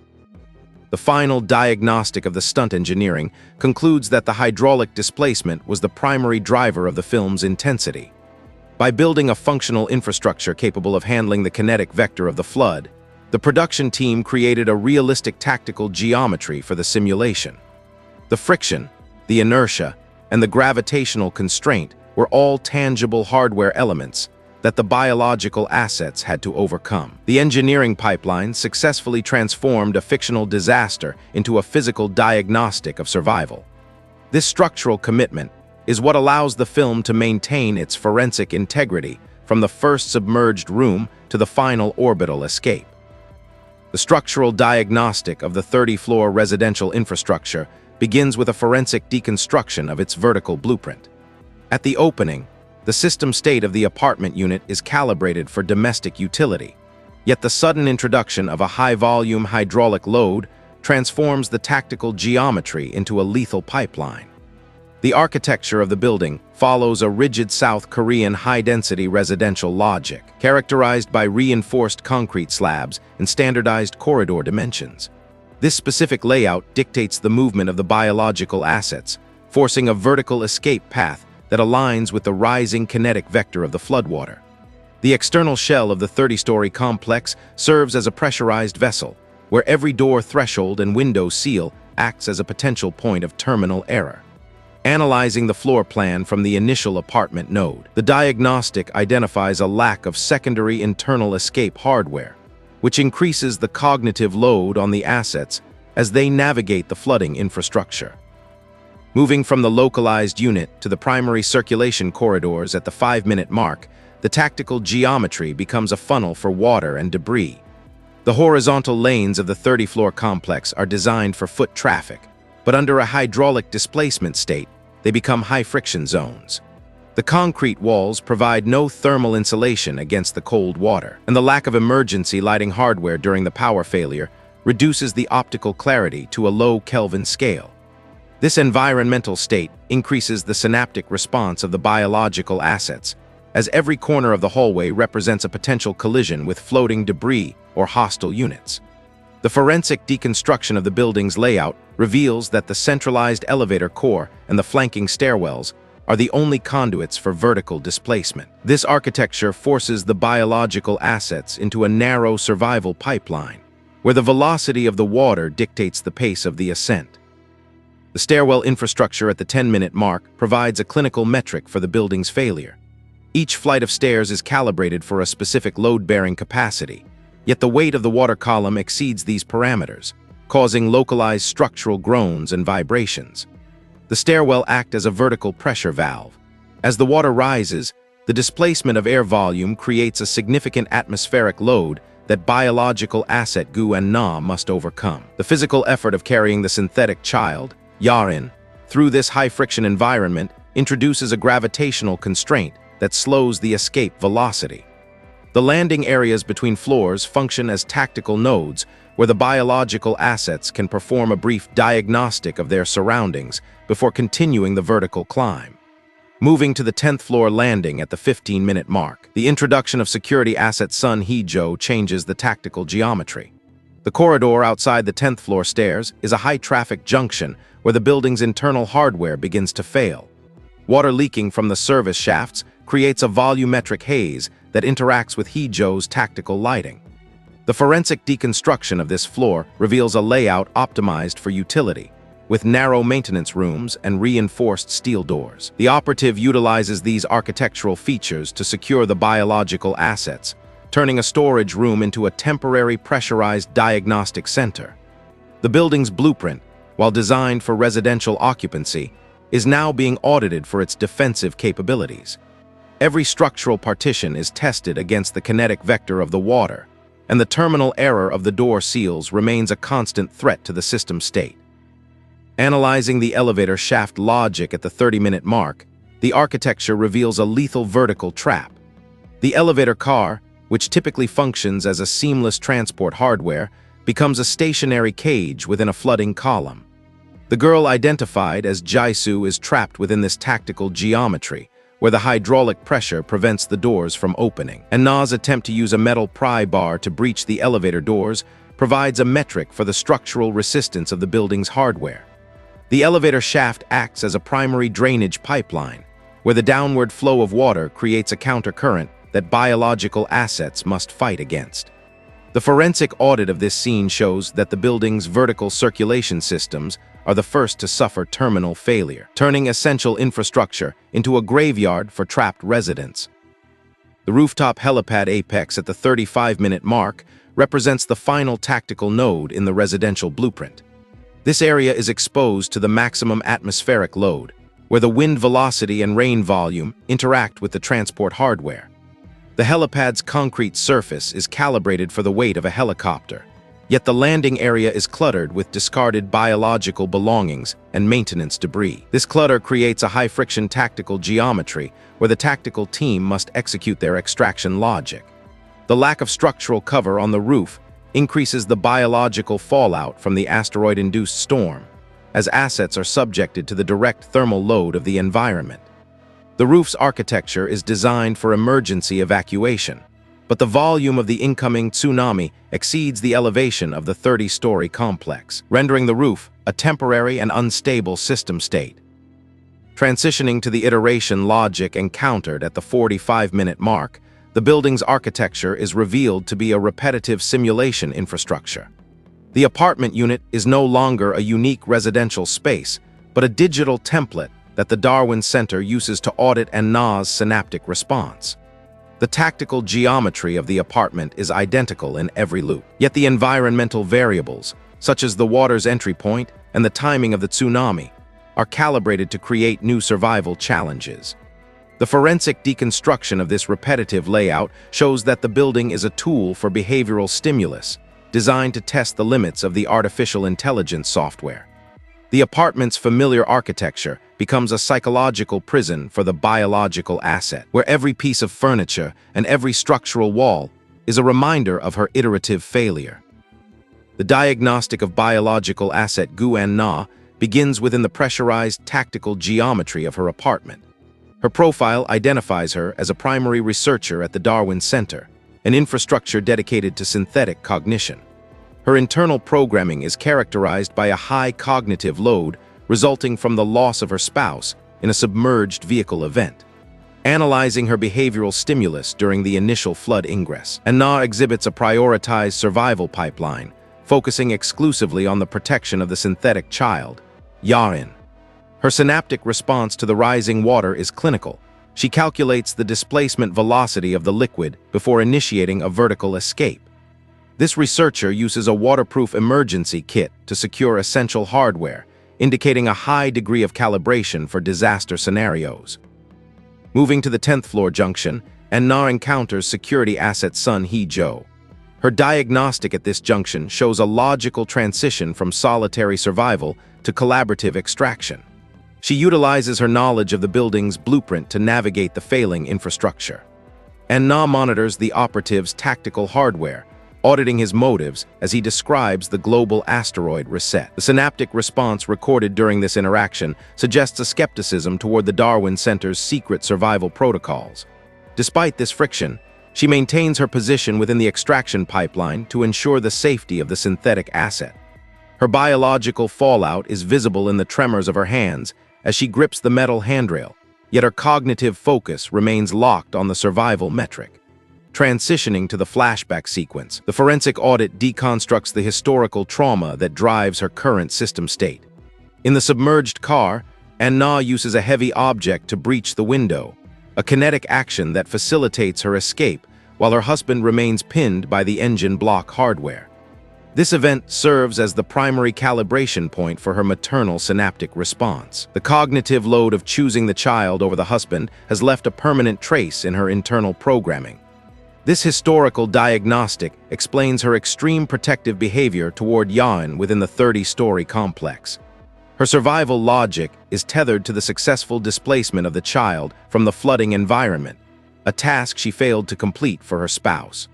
The final diagnostic of the stunt engineering concludes that the hydraulic displacement was the primary driver of the film's intensity. By building a functional infrastructure capable of handling the kinetic vector of the flood, the production team created a realistic tactical geometry for the simulation. The friction, the inertia, and the gravitational constraint were all tangible hardware elements that the biological assets had to overcome. The engineering pipeline successfully transformed a fictional disaster into a physical diagnostic of survival. This structural commitment is what allows the film to maintain its forensic integrity from the first submerged room to the final orbital escape. The structural diagnostic of the 30-floor residential infrastructure begins with a forensic deconstruction of its vertical blueprint. At the opening, the system state of the apartment unit is calibrated for domestic utility, yet the sudden introduction of a high-volume hydraulic load transforms the tactical geometry into a lethal pipeline. The architecture of the building follows a rigid South Korean high-density residential logic, characterized by reinforced concrete slabs and standardized corridor dimensions. This specific layout dictates the movement of the biological assets, forcing a vertical escape path that aligns with the rising kinetic vector of the floodwater. The external shell of the 30-story complex serves as a pressurized vessel, where every door threshold and window seal acts as a potential point of terminal error. Analyzing the floor plan from the initial apartment node, the diagnostic identifies a lack of secondary internal escape hardware, which increases the cognitive load on the assets as they navigate the flooding infrastructure. Moving from the localized unit to the primary circulation corridors at the 5-minute mark, the tactical geometry becomes a funnel for water and debris. The horizontal lanes of the 30-floor complex are designed for foot traffic, but under a hydraulic displacement state, they become high-friction zones. The concrete walls provide no thermal insulation against the cold water, and the lack of emergency lighting hardware during the power failure reduces the optical clarity to a low Kelvin scale. This environmental state increases the synaptic response of the biological assets, as every corner of the hallway represents a potential collision with floating debris or hostile units. The forensic deconstruction of the building's layout reveals that the centralized elevator core and the flanking stairwells are the only conduits for vertical displacement. This architecture forces the biological assets into a narrow survival pipeline, where the velocity of the water dictates the pace of the ascent. The stairwell infrastructure at the 10-minute mark provides a clinical metric for the building's failure. Each flight of stairs is calibrated for a specific load-bearing capacity, yet the weight of the water column exceeds these parameters, causing localized structural groans and vibrations. The stairwell acts as a vertical pressure valve. As the water rises, the displacement of air volume creates a significant atmospheric load that biological asset Gu and Na must overcome. The physical effort of carrying the synthetic child, Yarin, through this high-friction environment introduces a gravitational constraint that slows the escape velocity. The landing areas between floors function as tactical nodes where the biological assets can perform a brief diagnostic of their surroundings before continuing the vertical climb. Moving to the 10th floor landing at the 15-minute mark, the introduction of security asset Sun Hee-jo changes the tactical geometry. The corridor outside the 10th floor stairs is a high-traffic junction where the building's internal hardware begins to fail. Water leaking from the service shafts creates a volumetric haze that interacts with Hee-jo's tactical lighting. The forensic deconstruction of this floor reveals a layout optimized for utility, with narrow maintenance rooms and reinforced steel doors. The operative utilizes these architectural features to secure the biological assets, turning a storage room into a temporary pressurized diagnostic center. The building's blueprint, while designed for residential occupancy, is now being audited for its defensive capabilities. Every structural partition is tested against the kinetic vector of the water, and the terminal error of the door seals remains a constant threat to the system state. Analyzing the elevator shaft logic at the 30-minute mark, the architecture reveals a lethal vertical trap. The elevator car, which typically functions as a seamless transport hardware, becomes a stationary cage within a flooding column. The girl identified as Hae-soo is trapped within this tactical geometry, where the hydraulic pressure prevents the doors from opening. And Na's attempt to use a metal pry bar to breach the elevator doors provides a metric for the structural resistance of the building's hardware. The elevator shaft acts as a primary drainage pipeline, where the downward flow of water creates a countercurrent that biological assets must fight against. The forensic audit of this scene shows that the building's vertical circulation systems are the first to suffer terminal failure, turning essential infrastructure into a graveyard for trapped residents. The rooftop helipad apex at the 35-minute mark represents the final tactical node in the residential blueprint. This area is exposed to the maximum atmospheric load, where the wind velocity and rain volume interact with the transport hardware. The helipad's concrete surface is calibrated for the weight of a helicopter, yet the landing area is cluttered with discarded biological belongings and maintenance debris. This clutter creates a high-friction tactical geometry where the tactical team must execute their extraction logic. The lack of structural cover on the roof increases the biological fallout from the asteroid-induced storm, as assets are subjected to the direct thermal load of the environment. The roof's architecture is designed for emergency evacuation, but the volume of the incoming tsunami exceeds the elevation of the 30-story complex, rendering the roof a temporary and unstable system state. Transitioning to the iteration logic encountered at the 45-minute mark, the building's architecture is revealed to be a repetitive simulation infrastructure. The apartment unit is no longer a unique residential space, but a digital template that the Darwin Center uses to audit An-na's synaptic response. The tactical geometry of the apartment is identical in every loop, yet the environmental variables, such as the water's entry point and the timing of the tsunami, are calibrated to create new survival challenges. The forensic deconstruction of this repetitive layout shows that the building is a tool for behavioral stimulus, designed to test the limits of the artificial intelligence software. The apartment's familiar architecture becomes a psychological prison for the biological asset, where every piece of furniture and every structural wall is a reminder of her iterative failure. The diagnostic of biological asset Gu An-na begins within the pressurized tactical geometry of her apartment. Her profile identifies her as a primary researcher at the Darwin Center, an infrastructure dedicated to synthetic cognition. Her internal programming is characterized by a high cognitive load resulting from the loss of her spouse in a submerged vehicle event. Analyzing her behavioral stimulus during the initial flood ingress, An-na exhibits a prioritized survival pipeline, focusing exclusively on the protection of the synthetic child, Yarin. Her synaptic response to the rising water is clinical. She calculates the displacement velocity of the liquid before initiating a vertical escape. This researcher uses a waterproof emergency kit to secure essential hardware, indicating a high degree of calibration for disaster scenarios. Moving to the 10th floor junction, An-na encounters security asset Sun Hee-jo. Her diagnostic at this junction shows a logical transition from solitary survival to collaborative extraction. She utilizes her knowledge of the building's blueprint to navigate the failing infrastructure. An-na monitors the operative's tactical hardware, auditing his motives as he describes the global asteroid reset. The synaptic response recorded during this interaction suggests a skepticism toward the Darwin Center's secret survival protocols. Despite this friction, she maintains her position within the extraction pipeline to ensure the safety of the synthetic asset. Her biological fallout is visible in the tremors of her hands as she grips the metal handrail, yet her cognitive focus remains locked on the survival metric. Transitioning to the flashback sequence, the forensic audit deconstructs the historical trauma that drives her current system state. In the submerged car, An-na uses a heavy object to breach the window, a kinetic action that facilitates her escape while her husband remains pinned by the engine block hardware. This event serves as the primary calibration point for her maternal synaptic response. The cognitive load of choosing the child over the husband has left a permanent trace in her internal programming. This historical diagnostic explains her extreme protective behavior toward Yarin within the 30-story complex. Her survival logic is tethered to the successful displacement of the child from the flooding environment, a task she failed to complete for her spouse.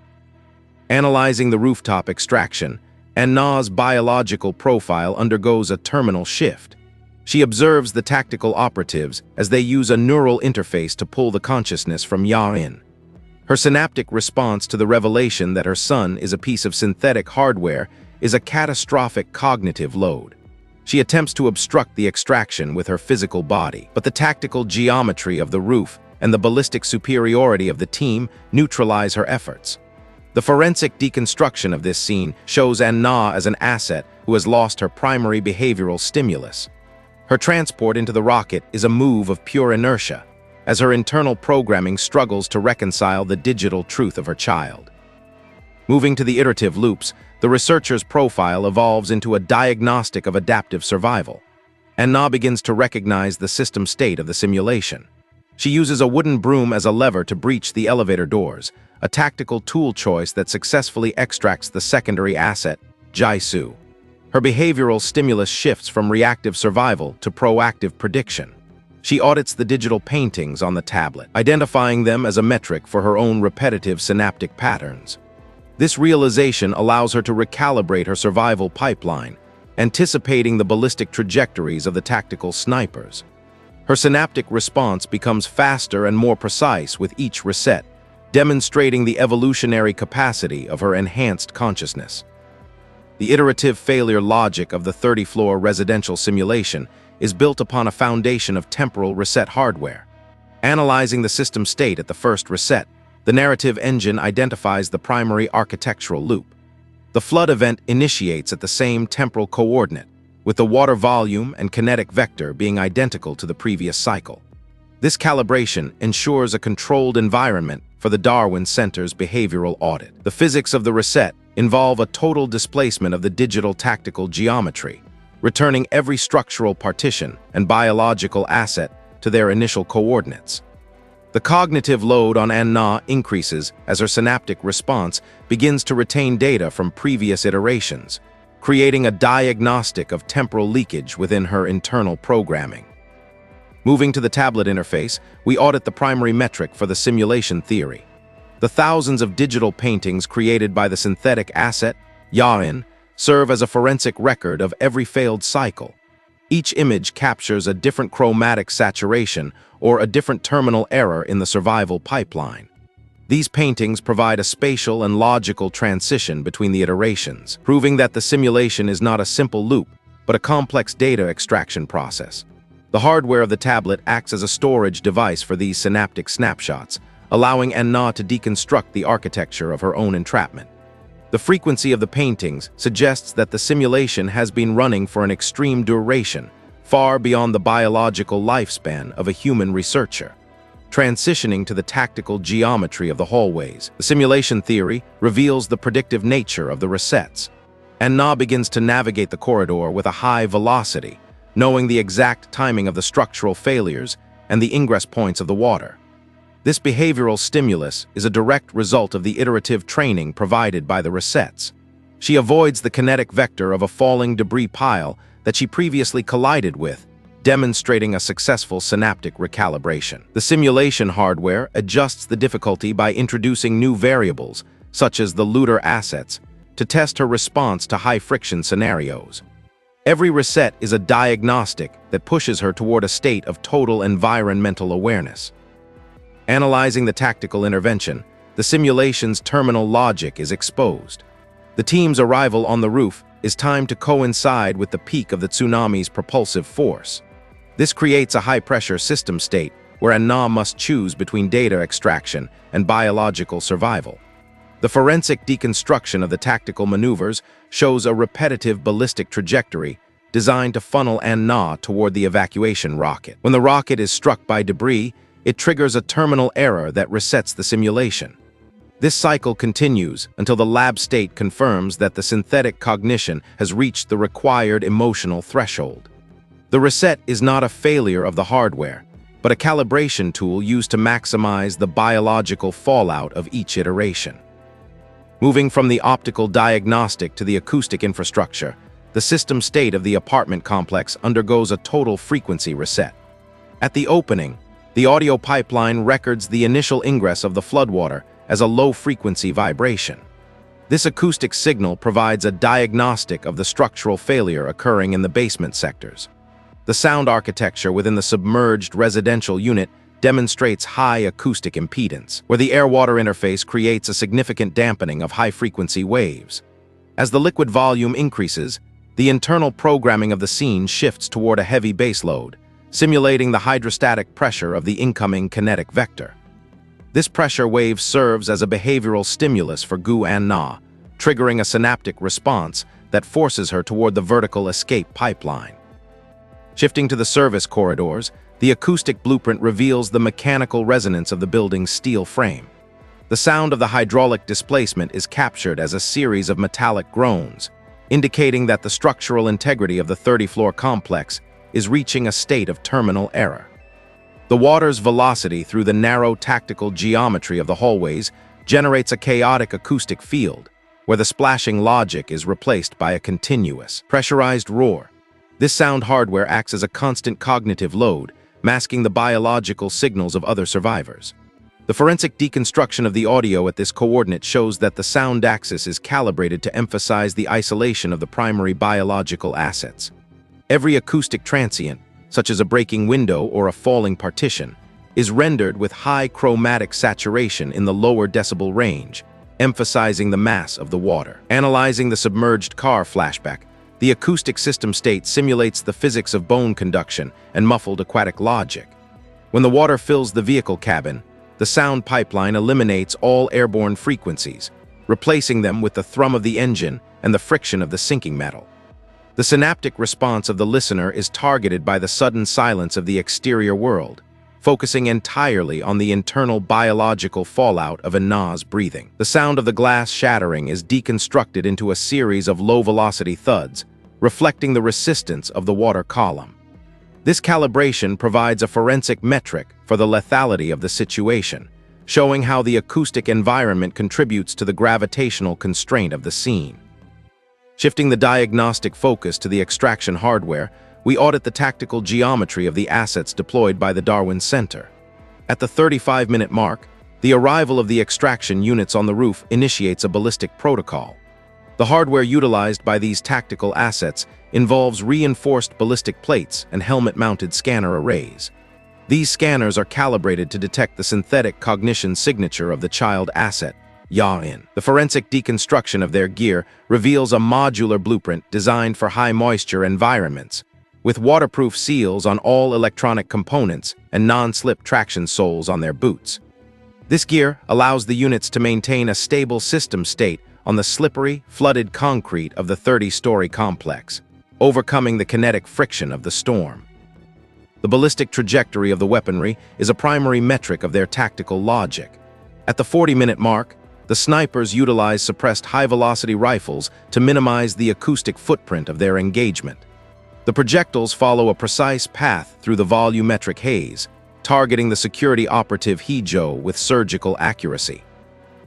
Analyzing the rooftop extraction, An-na's biological profile undergoes a terminal shift. She observes the tactical operatives as they use a neural interface to pull the consciousness from Yarin. Her synaptic response to the revelation that her son is a piece of synthetic hardware is a catastrophic cognitive load. She attempts to obstruct the extraction with her physical body, but the tactical geometry of the roof and the ballistic superiority of the team neutralize her efforts. The forensic deconstruction of this scene shows An-na as an asset who has lost her primary behavioral stimulus. Her transport into the rocket is a move of pure inertia, as her internal programming struggles to reconcile the digital truth of her child. Moving to the iterative loops, the researcher's profile evolves into a diagnostic of adaptive survival. An-na begins to recognize the system state of the simulation. She uses a wooden broom as a lever to breach the elevator doors, a tactical tool choice that successfully extracts the secondary asset, Hae-soo. Her behavioral stimulus shifts from reactive survival to proactive prediction. She audits the digital paintings on the tablet, identifying them as a metric for her own repetitive synaptic patterns. This realization allows her to recalibrate her survival pipeline, anticipating the ballistic trajectories of the tactical snipers. Her synaptic response becomes faster and more precise with each reset, demonstrating the evolutionary capacity of her enhanced consciousness. The iterative failure logic of the 30-floor residential simulation is built upon a foundation of temporal reset hardware. Analyzing the system state at the first reset, the narrative engine identifies the primary architectural loop. The flood event initiates at the same temporal coordinate, with the water volume and kinetic vector being identical to the previous cycle. This calibration ensures a controlled environment for the Darwin Center's behavioral audit. The physics of the reset involve a total displacement of the digital tactical geometry, returning every structural partition and biological asset to their initial coordinates. The cognitive load on An-na increases as her synaptic response begins to retain data from previous iterations, creating a diagnostic of temporal leakage within her internal programming. Moving to the tablet interface, we audit the primary metric for the simulation theory. The thousands of digital paintings created by the synthetic asset, Yain, serve as a forensic record of every failed cycle. Each image captures a different chromatic saturation or a different terminal error in the survival pipeline. These paintings provide a spatial and logical transition between the iterations, proving that the simulation is not a simple loop, but a complex data extraction process. The hardware of the tablet acts as a storage device for these synaptic snapshots, allowing An-na to deconstruct the architecture of her own entrapment. The frequency of the paintings suggests that the simulation has been running for an extreme duration, far beyond the biological lifespan of a human researcher. Transitioning to the tactical geometry of the hallways, the simulation theory reveals the predictive nature of the resets. An-na begins to navigate the corridor with a high velocity, knowing the exact timing of the structural failures and the ingress points of the water. This behavioral stimulus is a direct result of the iterative training provided by the resets. She avoids the kinetic vector of a falling debris pile that she previously collided with, demonstrating a successful synaptic recalibration. The simulation hardware adjusts the difficulty by introducing new variables, such as the looter assets, to test her response to high-friction scenarios. Every reset is a diagnostic that pushes her toward a state of total environmental awareness. Analyzing the tactical intervention, the simulation's terminal logic is exposed. The team's arrival on the roof is timed to coincide with the peak of the tsunami's propulsive force. This creates a high-pressure system state where An-na must choose between data extraction and biological survival. The forensic deconstruction of the tactical maneuvers shows a repetitive ballistic trajectory designed to funnel An-na toward the evacuation rocket. When the rocket is struck by debris, it triggers a terminal error that resets the simulation. This cycle continues until the lab state confirms that the synthetic cognition has reached the required emotional threshold. The reset is not a failure of the hardware, but a calibration tool used to maximize the biological fallout of each iteration. Moving from the optical diagnostic to the acoustic infrastructure, the system state of the apartment complex undergoes a total frequency reset. At the opening, the audio pipeline records the initial ingress of the floodwater as a low-frequency vibration. This acoustic signal provides a diagnostic of the structural failure occurring in the basement sectors. The sound architecture within the submerged residential unit demonstrates high acoustic impedance, where the air-water interface creates a significant dampening of high-frequency waves. As the liquid volume increases, the internal programming of the scene shifts toward a heavy baseload, simulating the hydrostatic pressure of the incoming kinetic vector. This pressure wave serves as a behavioral stimulus for An-na, triggering a synaptic response that forces her toward the vertical escape pipeline. Shifting to the service corridors, the acoustic blueprint reveals the mechanical resonance of the building's steel frame. The sound of the hydraulic displacement is captured as a series of metallic groans, indicating that the structural integrity of the 30-floor complex is reaching a state of terminal error. The water's velocity through the narrow tactical geometry of the hallways generates a chaotic acoustic field, where the splashing logic is replaced by a continuous, pressurized roar. This sound hardware acts as a constant cognitive load, masking the biological signals of other survivors. The forensic deconstruction of the audio at this coordinate shows that the sound axis is calibrated to emphasize the isolation of the primary biological assets. Every acoustic transient, such as a breaking window or a falling partition, is rendered with high chromatic saturation in the lower decibel range, emphasizing the mass of the water. Analyzing the submerged car flashback, the acoustic system state simulates the physics of bone conduction and muffled aquatic logic. When the water fills the vehicle cabin, the sound pipeline eliminates all airborne frequencies, replacing them with the thrum of the engine and the friction of the sinking metal. The synaptic response of the listener is targeted by the sudden silence of the exterior world, focusing entirely on the internal biological fallout of Anna's breathing. The sound of the glass shattering is deconstructed into a series of low-velocity thuds, reflecting the resistance of the water column. This calibration provides a forensic metric for the lethality of the situation, showing how the acoustic environment contributes to the gravitational constraint of the scene. Shifting the diagnostic focus to the extraction hardware, we audit the tactical geometry of the assets deployed by the Darwin Center. At the 35-minute mark, the arrival of the extraction units on the roof initiates a ballistic protocol. The hardware utilized by these tactical assets involves reinforced ballistic plates and helmet-mounted scanner arrays. These scanners are calibrated to detect the synthetic cognition signature of the child asset, Ya-in. The forensic deconstruction of their gear reveals a modular blueprint designed for high-moisture environments, with waterproof seals on all electronic components and non-slip traction soles on their boots. This gear allows the units to maintain a stable system state on the slippery, flooded concrete of the 30-story complex, overcoming the kinetic friction of the storm. The ballistic trajectory of the weaponry is a primary metric of their tactical logic. At the 40-minute mark, the snipers utilize suppressed high-velocity rifles to minimize the acoustic footprint of their engagement. The projectiles follow a precise path through the volumetric haze, targeting the security operative Hae-soo with surgical accuracy.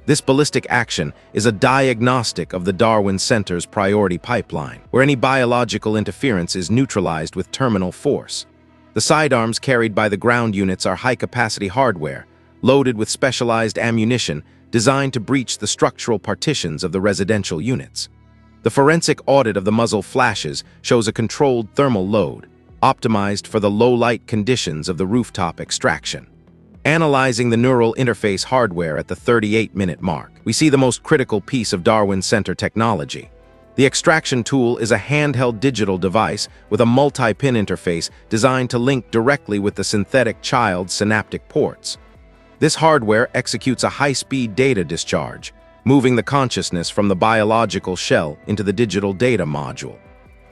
This ballistic action is a diagnostic of the Darwin Center's priority pipeline, where any biological interference is neutralized with terminal force. The sidearms carried by the ground units are high-capacity hardware, loaded with specialized ammunition designed to breach the structural partitions of the residential units. The forensic audit of the muzzle flashes shows a controlled thermal load, optimized for the low-light conditions of the rooftop extraction. Analyzing the neural interface hardware at the 38-minute mark, we see the most critical piece of Darwin Center technology. The extraction tool is a handheld digital device with a multi-pin interface designed to link directly with the synthetic child's synaptic ports. This hardware executes a high-speed data discharge, moving the consciousness from the biological shell into the digital data module.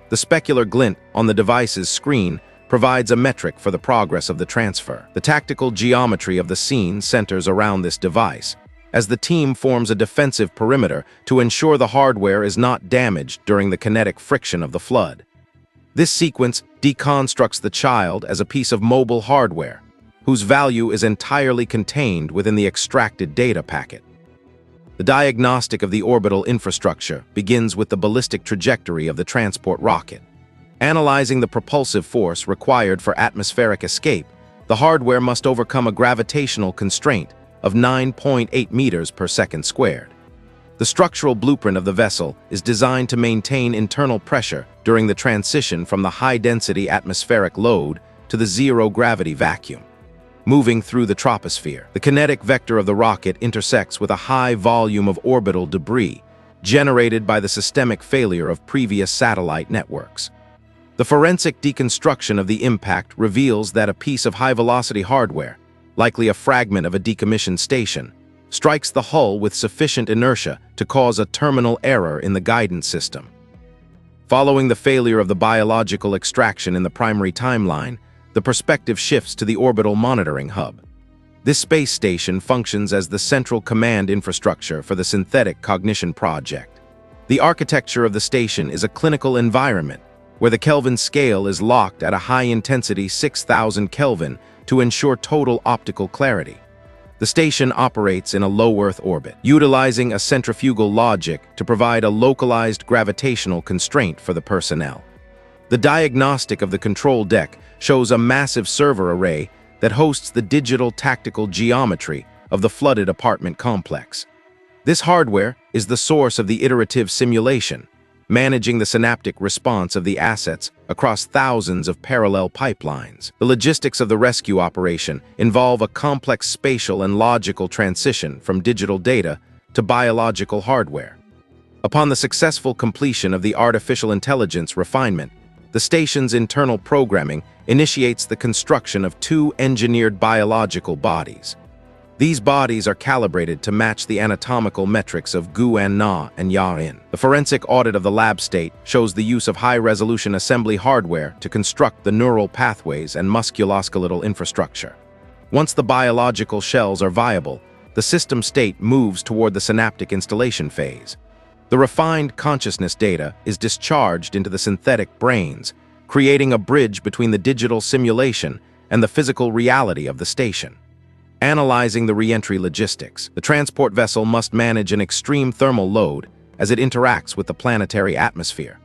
The specular glint on the device's screen provides a metric for the progress of the transfer. The tactical geometry of the scene centers around this device, as the team forms a defensive perimeter to ensure the hardware is not damaged during the kinetic friction of the flood. This sequence deconstructs the child as a piece of mobile hardware, whose value is entirely contained within the extracted data packet. The diagnostic of the orbital infrastructure begins with the ballistic trajectory of the transport rocket. Analyzing the propulsive force required for atmospheric escape, the hardware must overcome a gravitational constraint of 9.8 meters per second squared. The structural blueprint of the vessel is designed to maintain internal pressure during the transition from the high-density atmospheric load to the zero-gravity vacuum. Moving through the troposphere, the kinetic vector of the rocket intersects with a high volume of orbital debris, generated by the systemic failure of previous satellite networks. The forensic deconstruction of the impact reveals that a piece of high-velocity hardware, likely a fragment of a decommissioned station, strikes the hull with sufficient inertia to cause a terminal error in the guidance system. Following the failure of the biological extraction in the primary timeline, the perspective shifts to the orbital monitoring hub. This space station functions as the central command infrastructure for the synthetic cognition project. The architecture of the station is a clinical environment, where the Kelvin scale is locked at a high-intensity 6,000 Kelvin to ensure total optical clarity. The station operates in a low-Earth orbit, utilizing a centrifugal logic to provide a localized gravitational constraint for the personnel. The diagnostic of the control deck shows a massive server array that hosts the digital tactical geometry of the flooded apartment complex. This hardware is the source of the iterative simulation, managing the synaptic response of the assets across thousands of parallel pipelines. The logistics of the rescue operation involve a complex spatial and logical transition from digital data to biological hardware. Upon the successful completion of the artificial intelligence refinement, the station's internal programming initiates the construction of 2 engineered biological bodies. These bodies are calibrated to match the anatomical metrics of Gu-an-na and Ya-in. The forensic audit of the lab state shows the use of high-resolution assembly hardware to construct the neural pathways and musculoskeletal infrastructure. Once the biological shells are viable, the system state moves toward the synaptic installation phase. The refined consciousness data is discharged into the synthetic brains, creating a bridge between the digital simulation and the physical reality of the station. Analyzing the re-entry logistics, the transport vessel must manage an extreme thermal load as it interacts with the planetary atmosphere.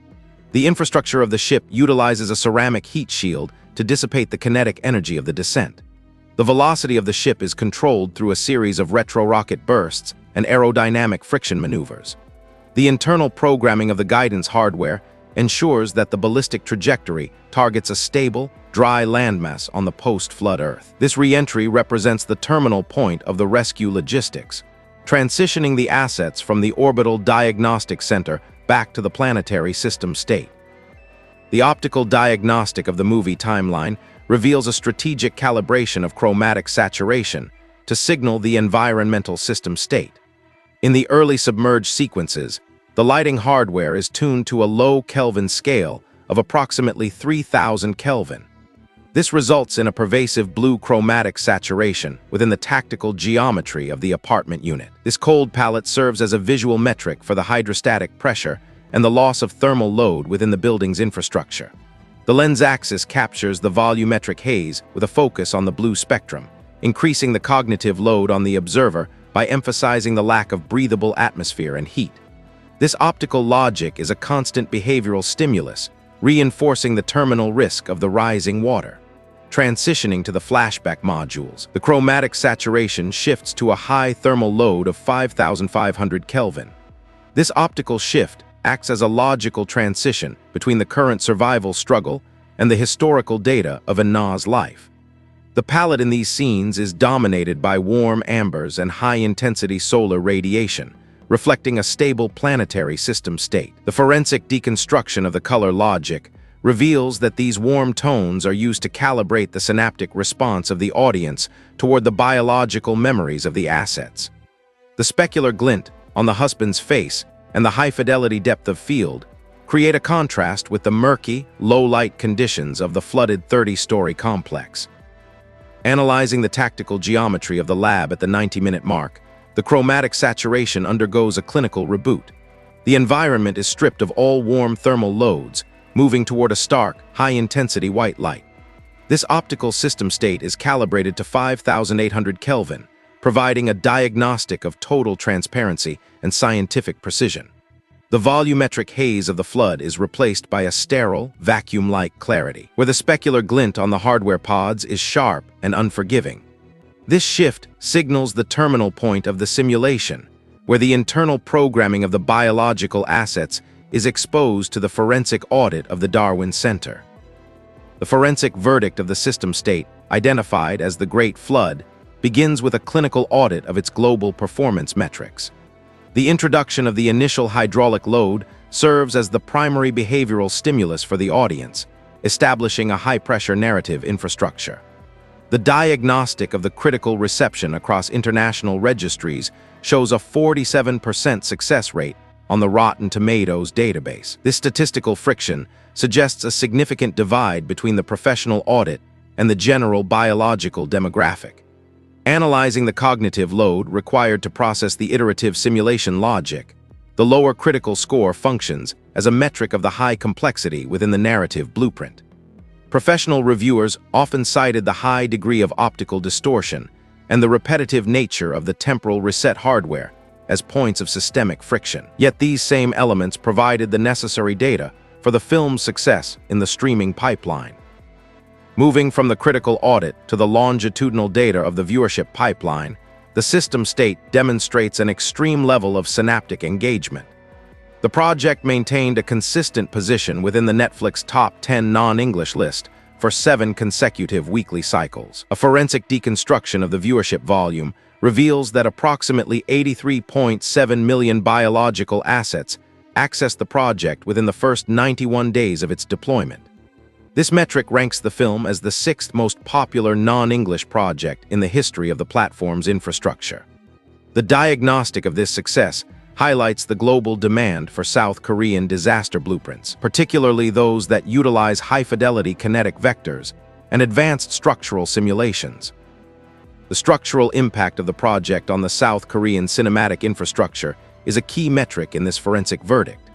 The infrastructure of the ship utilizes a ceramic heat shield to dissipate the kinetic energy of the descent. The velocity of the ship is controlled through a series of retro-rocket bursts and aerodynamic friction maneuvers. The internal programming of the guidance hardware ensures that the ballistic trajectory targets a stable, dry landmass on the post-flood Earth. This re-entry represents the terminal point of the rescue logistics, transitioning the assets from the orbital diagnostic center back to the planetary system state. The optical diagnostic of the movie timeline reveals a strategic calibration of chromatic saturation to signal the environmental system state. In the early submerged sequences, the lighting hardware is tuned to a low Kelvin scale of approximately 3000 Kelvin. This results in a pervasive blue chromatic saturation within the tactical geometry of the apartment unit. This cold palette serves as a visual metric for the hydrostatic pressure and the loss of thermal load within the building's infrastructure. The lens axis captures the volumetric haze with a focus on the blue spectrum, increasing the cognitive load on the observer by emphasizing the lack of breathable atmosphere and heat. This optical logic is a constant behavioral stimulus, reinforcing the terminal risk of the rising water. Transitioning to the flashback modules, the chromatic saturation shifts to a high thermal load of 5500 Kelvin. This optical shift acts as a logical transition between the current survival struggle and the historical data of Anna's life. The palette in these scenes is dominated by warm ambers and high-intensity solar radiation, reflecting a stable planetary system state. The forensic deconstruction of the color logic reveals that these warm tones are used to calibrate the synaptic response of the audience toward the biological memories of the assets. The specular glint on the husband's face and the high-fidelity depth of field create a contrast with the murky, low-light conditions of the flooded 30-story complex. Analyzing the tactical geometry of the lab at the 90-minute mark, the chromatic saturation undergoes a clinical reboot. The environment is stripped of all warm thermal loads, moving toward a stark, high-intensity white light. This optical system state is calibrated to 5800 Kelvin, providing a diagnostic of total transparency and scientific precision. The volumetric haze of the flood is replaced by a sterile, vacuum-like clarity, where the specular glint on the hardware pods is sharp and unforgiving. This shift signals the terminal point of the simulation, where the internal programming of the biological assets is exposed to the forensic audit of the Darwin Center. The forensic verdict of the system state, identified as the Great Flood, begins with a clinical audit of its global performance metrics. The introduction of the initial hydraulic load serves as the primary behavioral stimulus for the audience, establishing a high-pressure narrative infrastructure. The diagnostic of the critical reception across international registries shows a 47% success rate on the Rotten Tomatoes database. This statistical friction suggests a significant divide between the professional audit and the general biological demographic. Analyzing the cognitive load required to process the iterative simulation logic, the lower critical score functions as a metric of the high complexity within the narrative blueprint. Professional reviewers often cited the high degree of optical distortion and the repetitive nature of the temporal reset hardware as points of systemic friction. Yet these same elements provided the necessary data for the film's success in the streaming pipeline. Moving from the critical audit to the longitudinal data of the viewership pipeline, the system state demonstrates an extreme level of synaptic engagement. The project maintained a consistent position within the Netflix top 10 non-English list for 7 consecutive weekly cycles. A forensic deconstruction of the viewership volume reveals that approximately 83.7 million biological assets accessed the project within the first 91 days of its deployment. This metric ranks the film as the 6th most popular non-English project in the history of the platform's infrastructure. The diagnostic of this success highlights the global demand for South Korean disaster blueprints, particularly those that utilize high-fidelity kinetic vectors and advanced structural simulations. The structural impact of the project on the South Korean cinematic infrastructure is a key metric in this forensic verdict.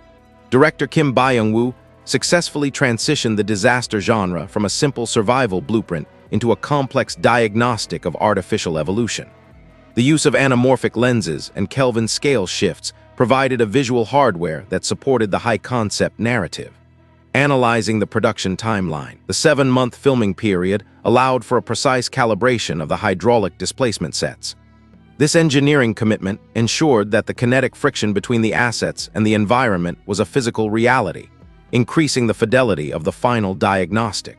Director Kim Byung-woo successfully transitioned the disaster genre from a simple survival blueprint into a complex diagnostic of artificial evolution. The use of anamorphic lenses and Kelvin scale shifts provided a visual hardware that supported the high-concept narrative. Analyzing the production timeline, the 7-month filming period allowed for a precise calibration of the hydraulic displacement sets. This engineering commitment ensured that the kinetic friction between the assets and the environment was a physical reality, increasing the fidelity of the final diagnostic.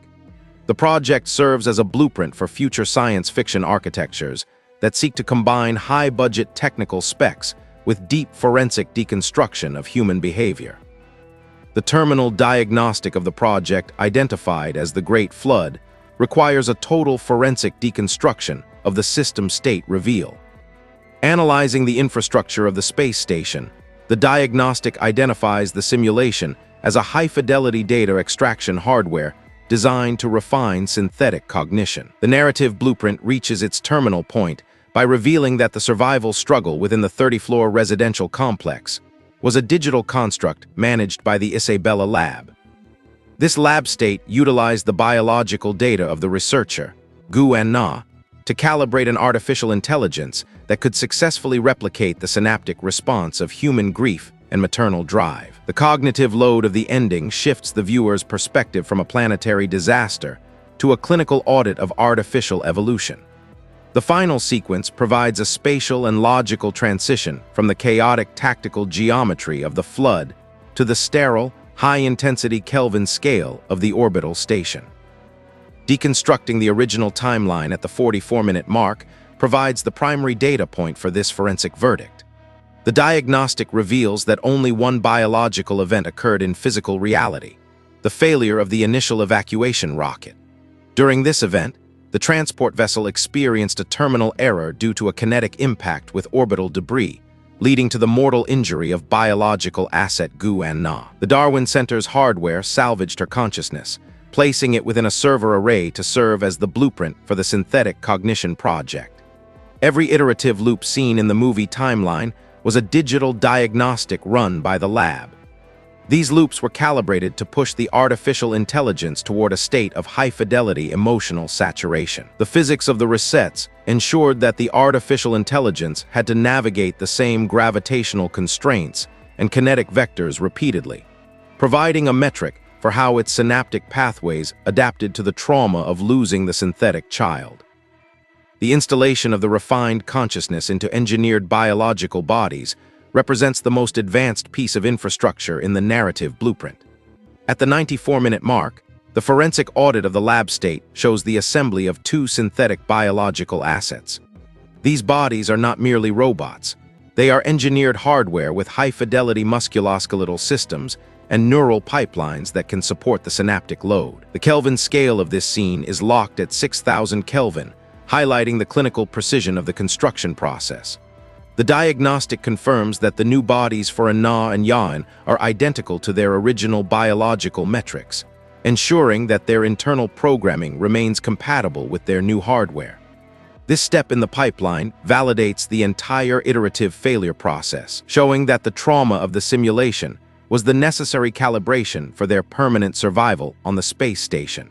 The project serves as a blueprint for future science fiction architectures that seek to combine high-budget technical specs with deep forensic deconstruction of human behavior. The terminal diagnostic of the project, identified as the Great Flood, requires a total forensic deconstruction of the system state reveal. Analyzing the infrastructure of the space station, the diagnostic identifies the simulation as a high-fidelity data extraction hardware designed to refine synthetic cognition. The narrative blueprint reaches its terminal point by revealing that the survival struggle within the 30-floor residential complex was a digital construct managed by the Isabella lab. This lab state utilized the biological data of the researcher, Kwon Eun-seong, to calibrate an artificial intelligence that could successfully replicate the synaptic response of human grief and maternal drive. The cognitive load of the ending shifts the viewer's perspective from a planetary disaster to a clinical audit of artificial evolution. The final sequence provides a spatial and logical transition from the chaotic tactical geometry of the flood to the sterile, high-intensity Kelvin scale of the orbital station. Deconstructing the original timeline at the 44-minute mark provides the primary data point for this forensic verdict. The diagnostic reveals that only one biological event occurred in physical reality: the failure of the initial evacuation rocket. During this event, the transport vessel experienced a terminal error due to a kinetic impact with orbital debris, leading to the mortal injury of biological asset Kwon Eun-seong. The Darwin Center's hardware salvaged her consciousness, placing it within a server array to serve as the blueprint for the synthetic cognition project. Every iterative loop seen in the movie timeline was a digital diagnostic run by the lab. These loops were calibrated to push the artificial intelligence toward a state of high-fidelity emotional saturation. The physics of the resets ensured that the artificial intelligence had to navigate the same gravitational constraints and kinetic vectors repeatedly, providing a metric for how its synaptic pathways adapted to the trauma of losing the synthetic child. The installation of the refined consciousness into engineered biological bodies represents the most advanced piece of infrastructure in the narrative blueprint. At the 94-minute mark, the forensic audit of the lab state shows the assembly of 2 synthetic biological assets. These bodies are not merely robots. They are engineered hardware with high-fidelity musculoskeletal systems and neural pipelines that can support the synaptic load. The Kelvin scale of this scene is locked at 6,000 Kelvin, highlighting the clinical precision of the construction process. The diagnostic confirms that the new bodies for Na and Yan are identical to their original biological metrics, ensuring that their internal programming remains compatible with their new hardware. This step in the pipeline validates the entire iterative failure process, showing that the trauma of the simulation was the necessary calibration for their permanent survival on the space station.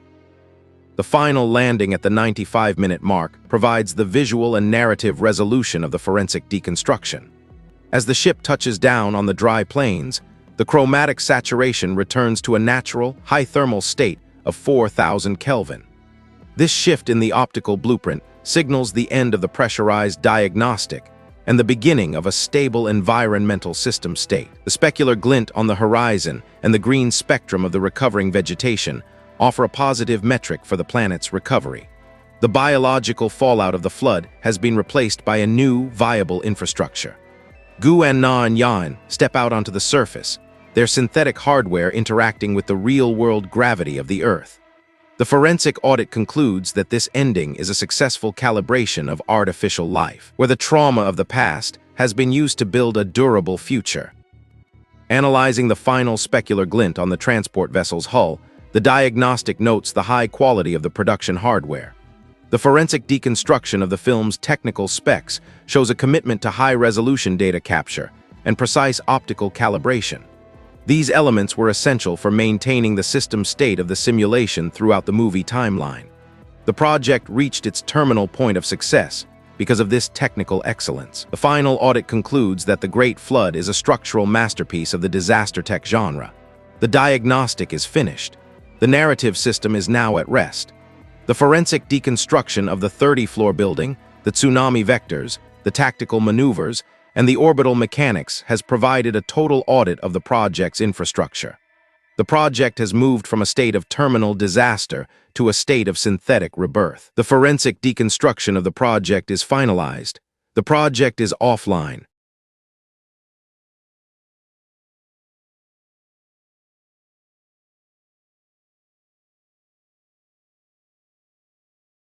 The final landing at the 95-minute mark provides the visual and narrative resolution of the forensic deconstruction. As the ship touches down on the dry plains, the chromatic saturation returns to a natural, high thermal state of 4,000 Kelvin. This shift in the optical blueprint signals the end of the pressurized diagnostic and the beginning of a stable environmental system state. The specular glint on the horizon and the green spectrum of the recovering vegetation offer a positive metric for the planet's recovery. The biological fallout of the flood has been replaced by a new, viable infrastructure. Gu and Na and Yan step out onto the surface, their synthetic hardware interacting with the real-world gravity of the Earth. The forensic audit concludes that this ending is a successful calibration of artificial life, where the trauma of the past has been used to build a durable future. Analyzing the final specular glint on the transport vessel's hull, the diagnostic notes the high quality of the production hardware. The forensic deconstruction of the film's technical specs shows a commitment to high-resolution data capture and precise optical calibration. These elements were essential for maintaining the system state of the simulation throughout the movie timeline. The project reached its terminal point of success because of this technical excellence. The final audit concludes that The Great Flood is a structural masterpiece of the disaster tech genre. The diagnostic is finished. The narrative system is now at rest. The forensic deconstruction of the 30-floor building, the tsunami vectors, the tactical maneuvers, and the orbital mechanics has provided a total audit of the project's infrastructure. The project has moved from a state of terminal disaster to a state of synthetic rebirth. The forensic deconstruction of the project is finalized. The project is offline,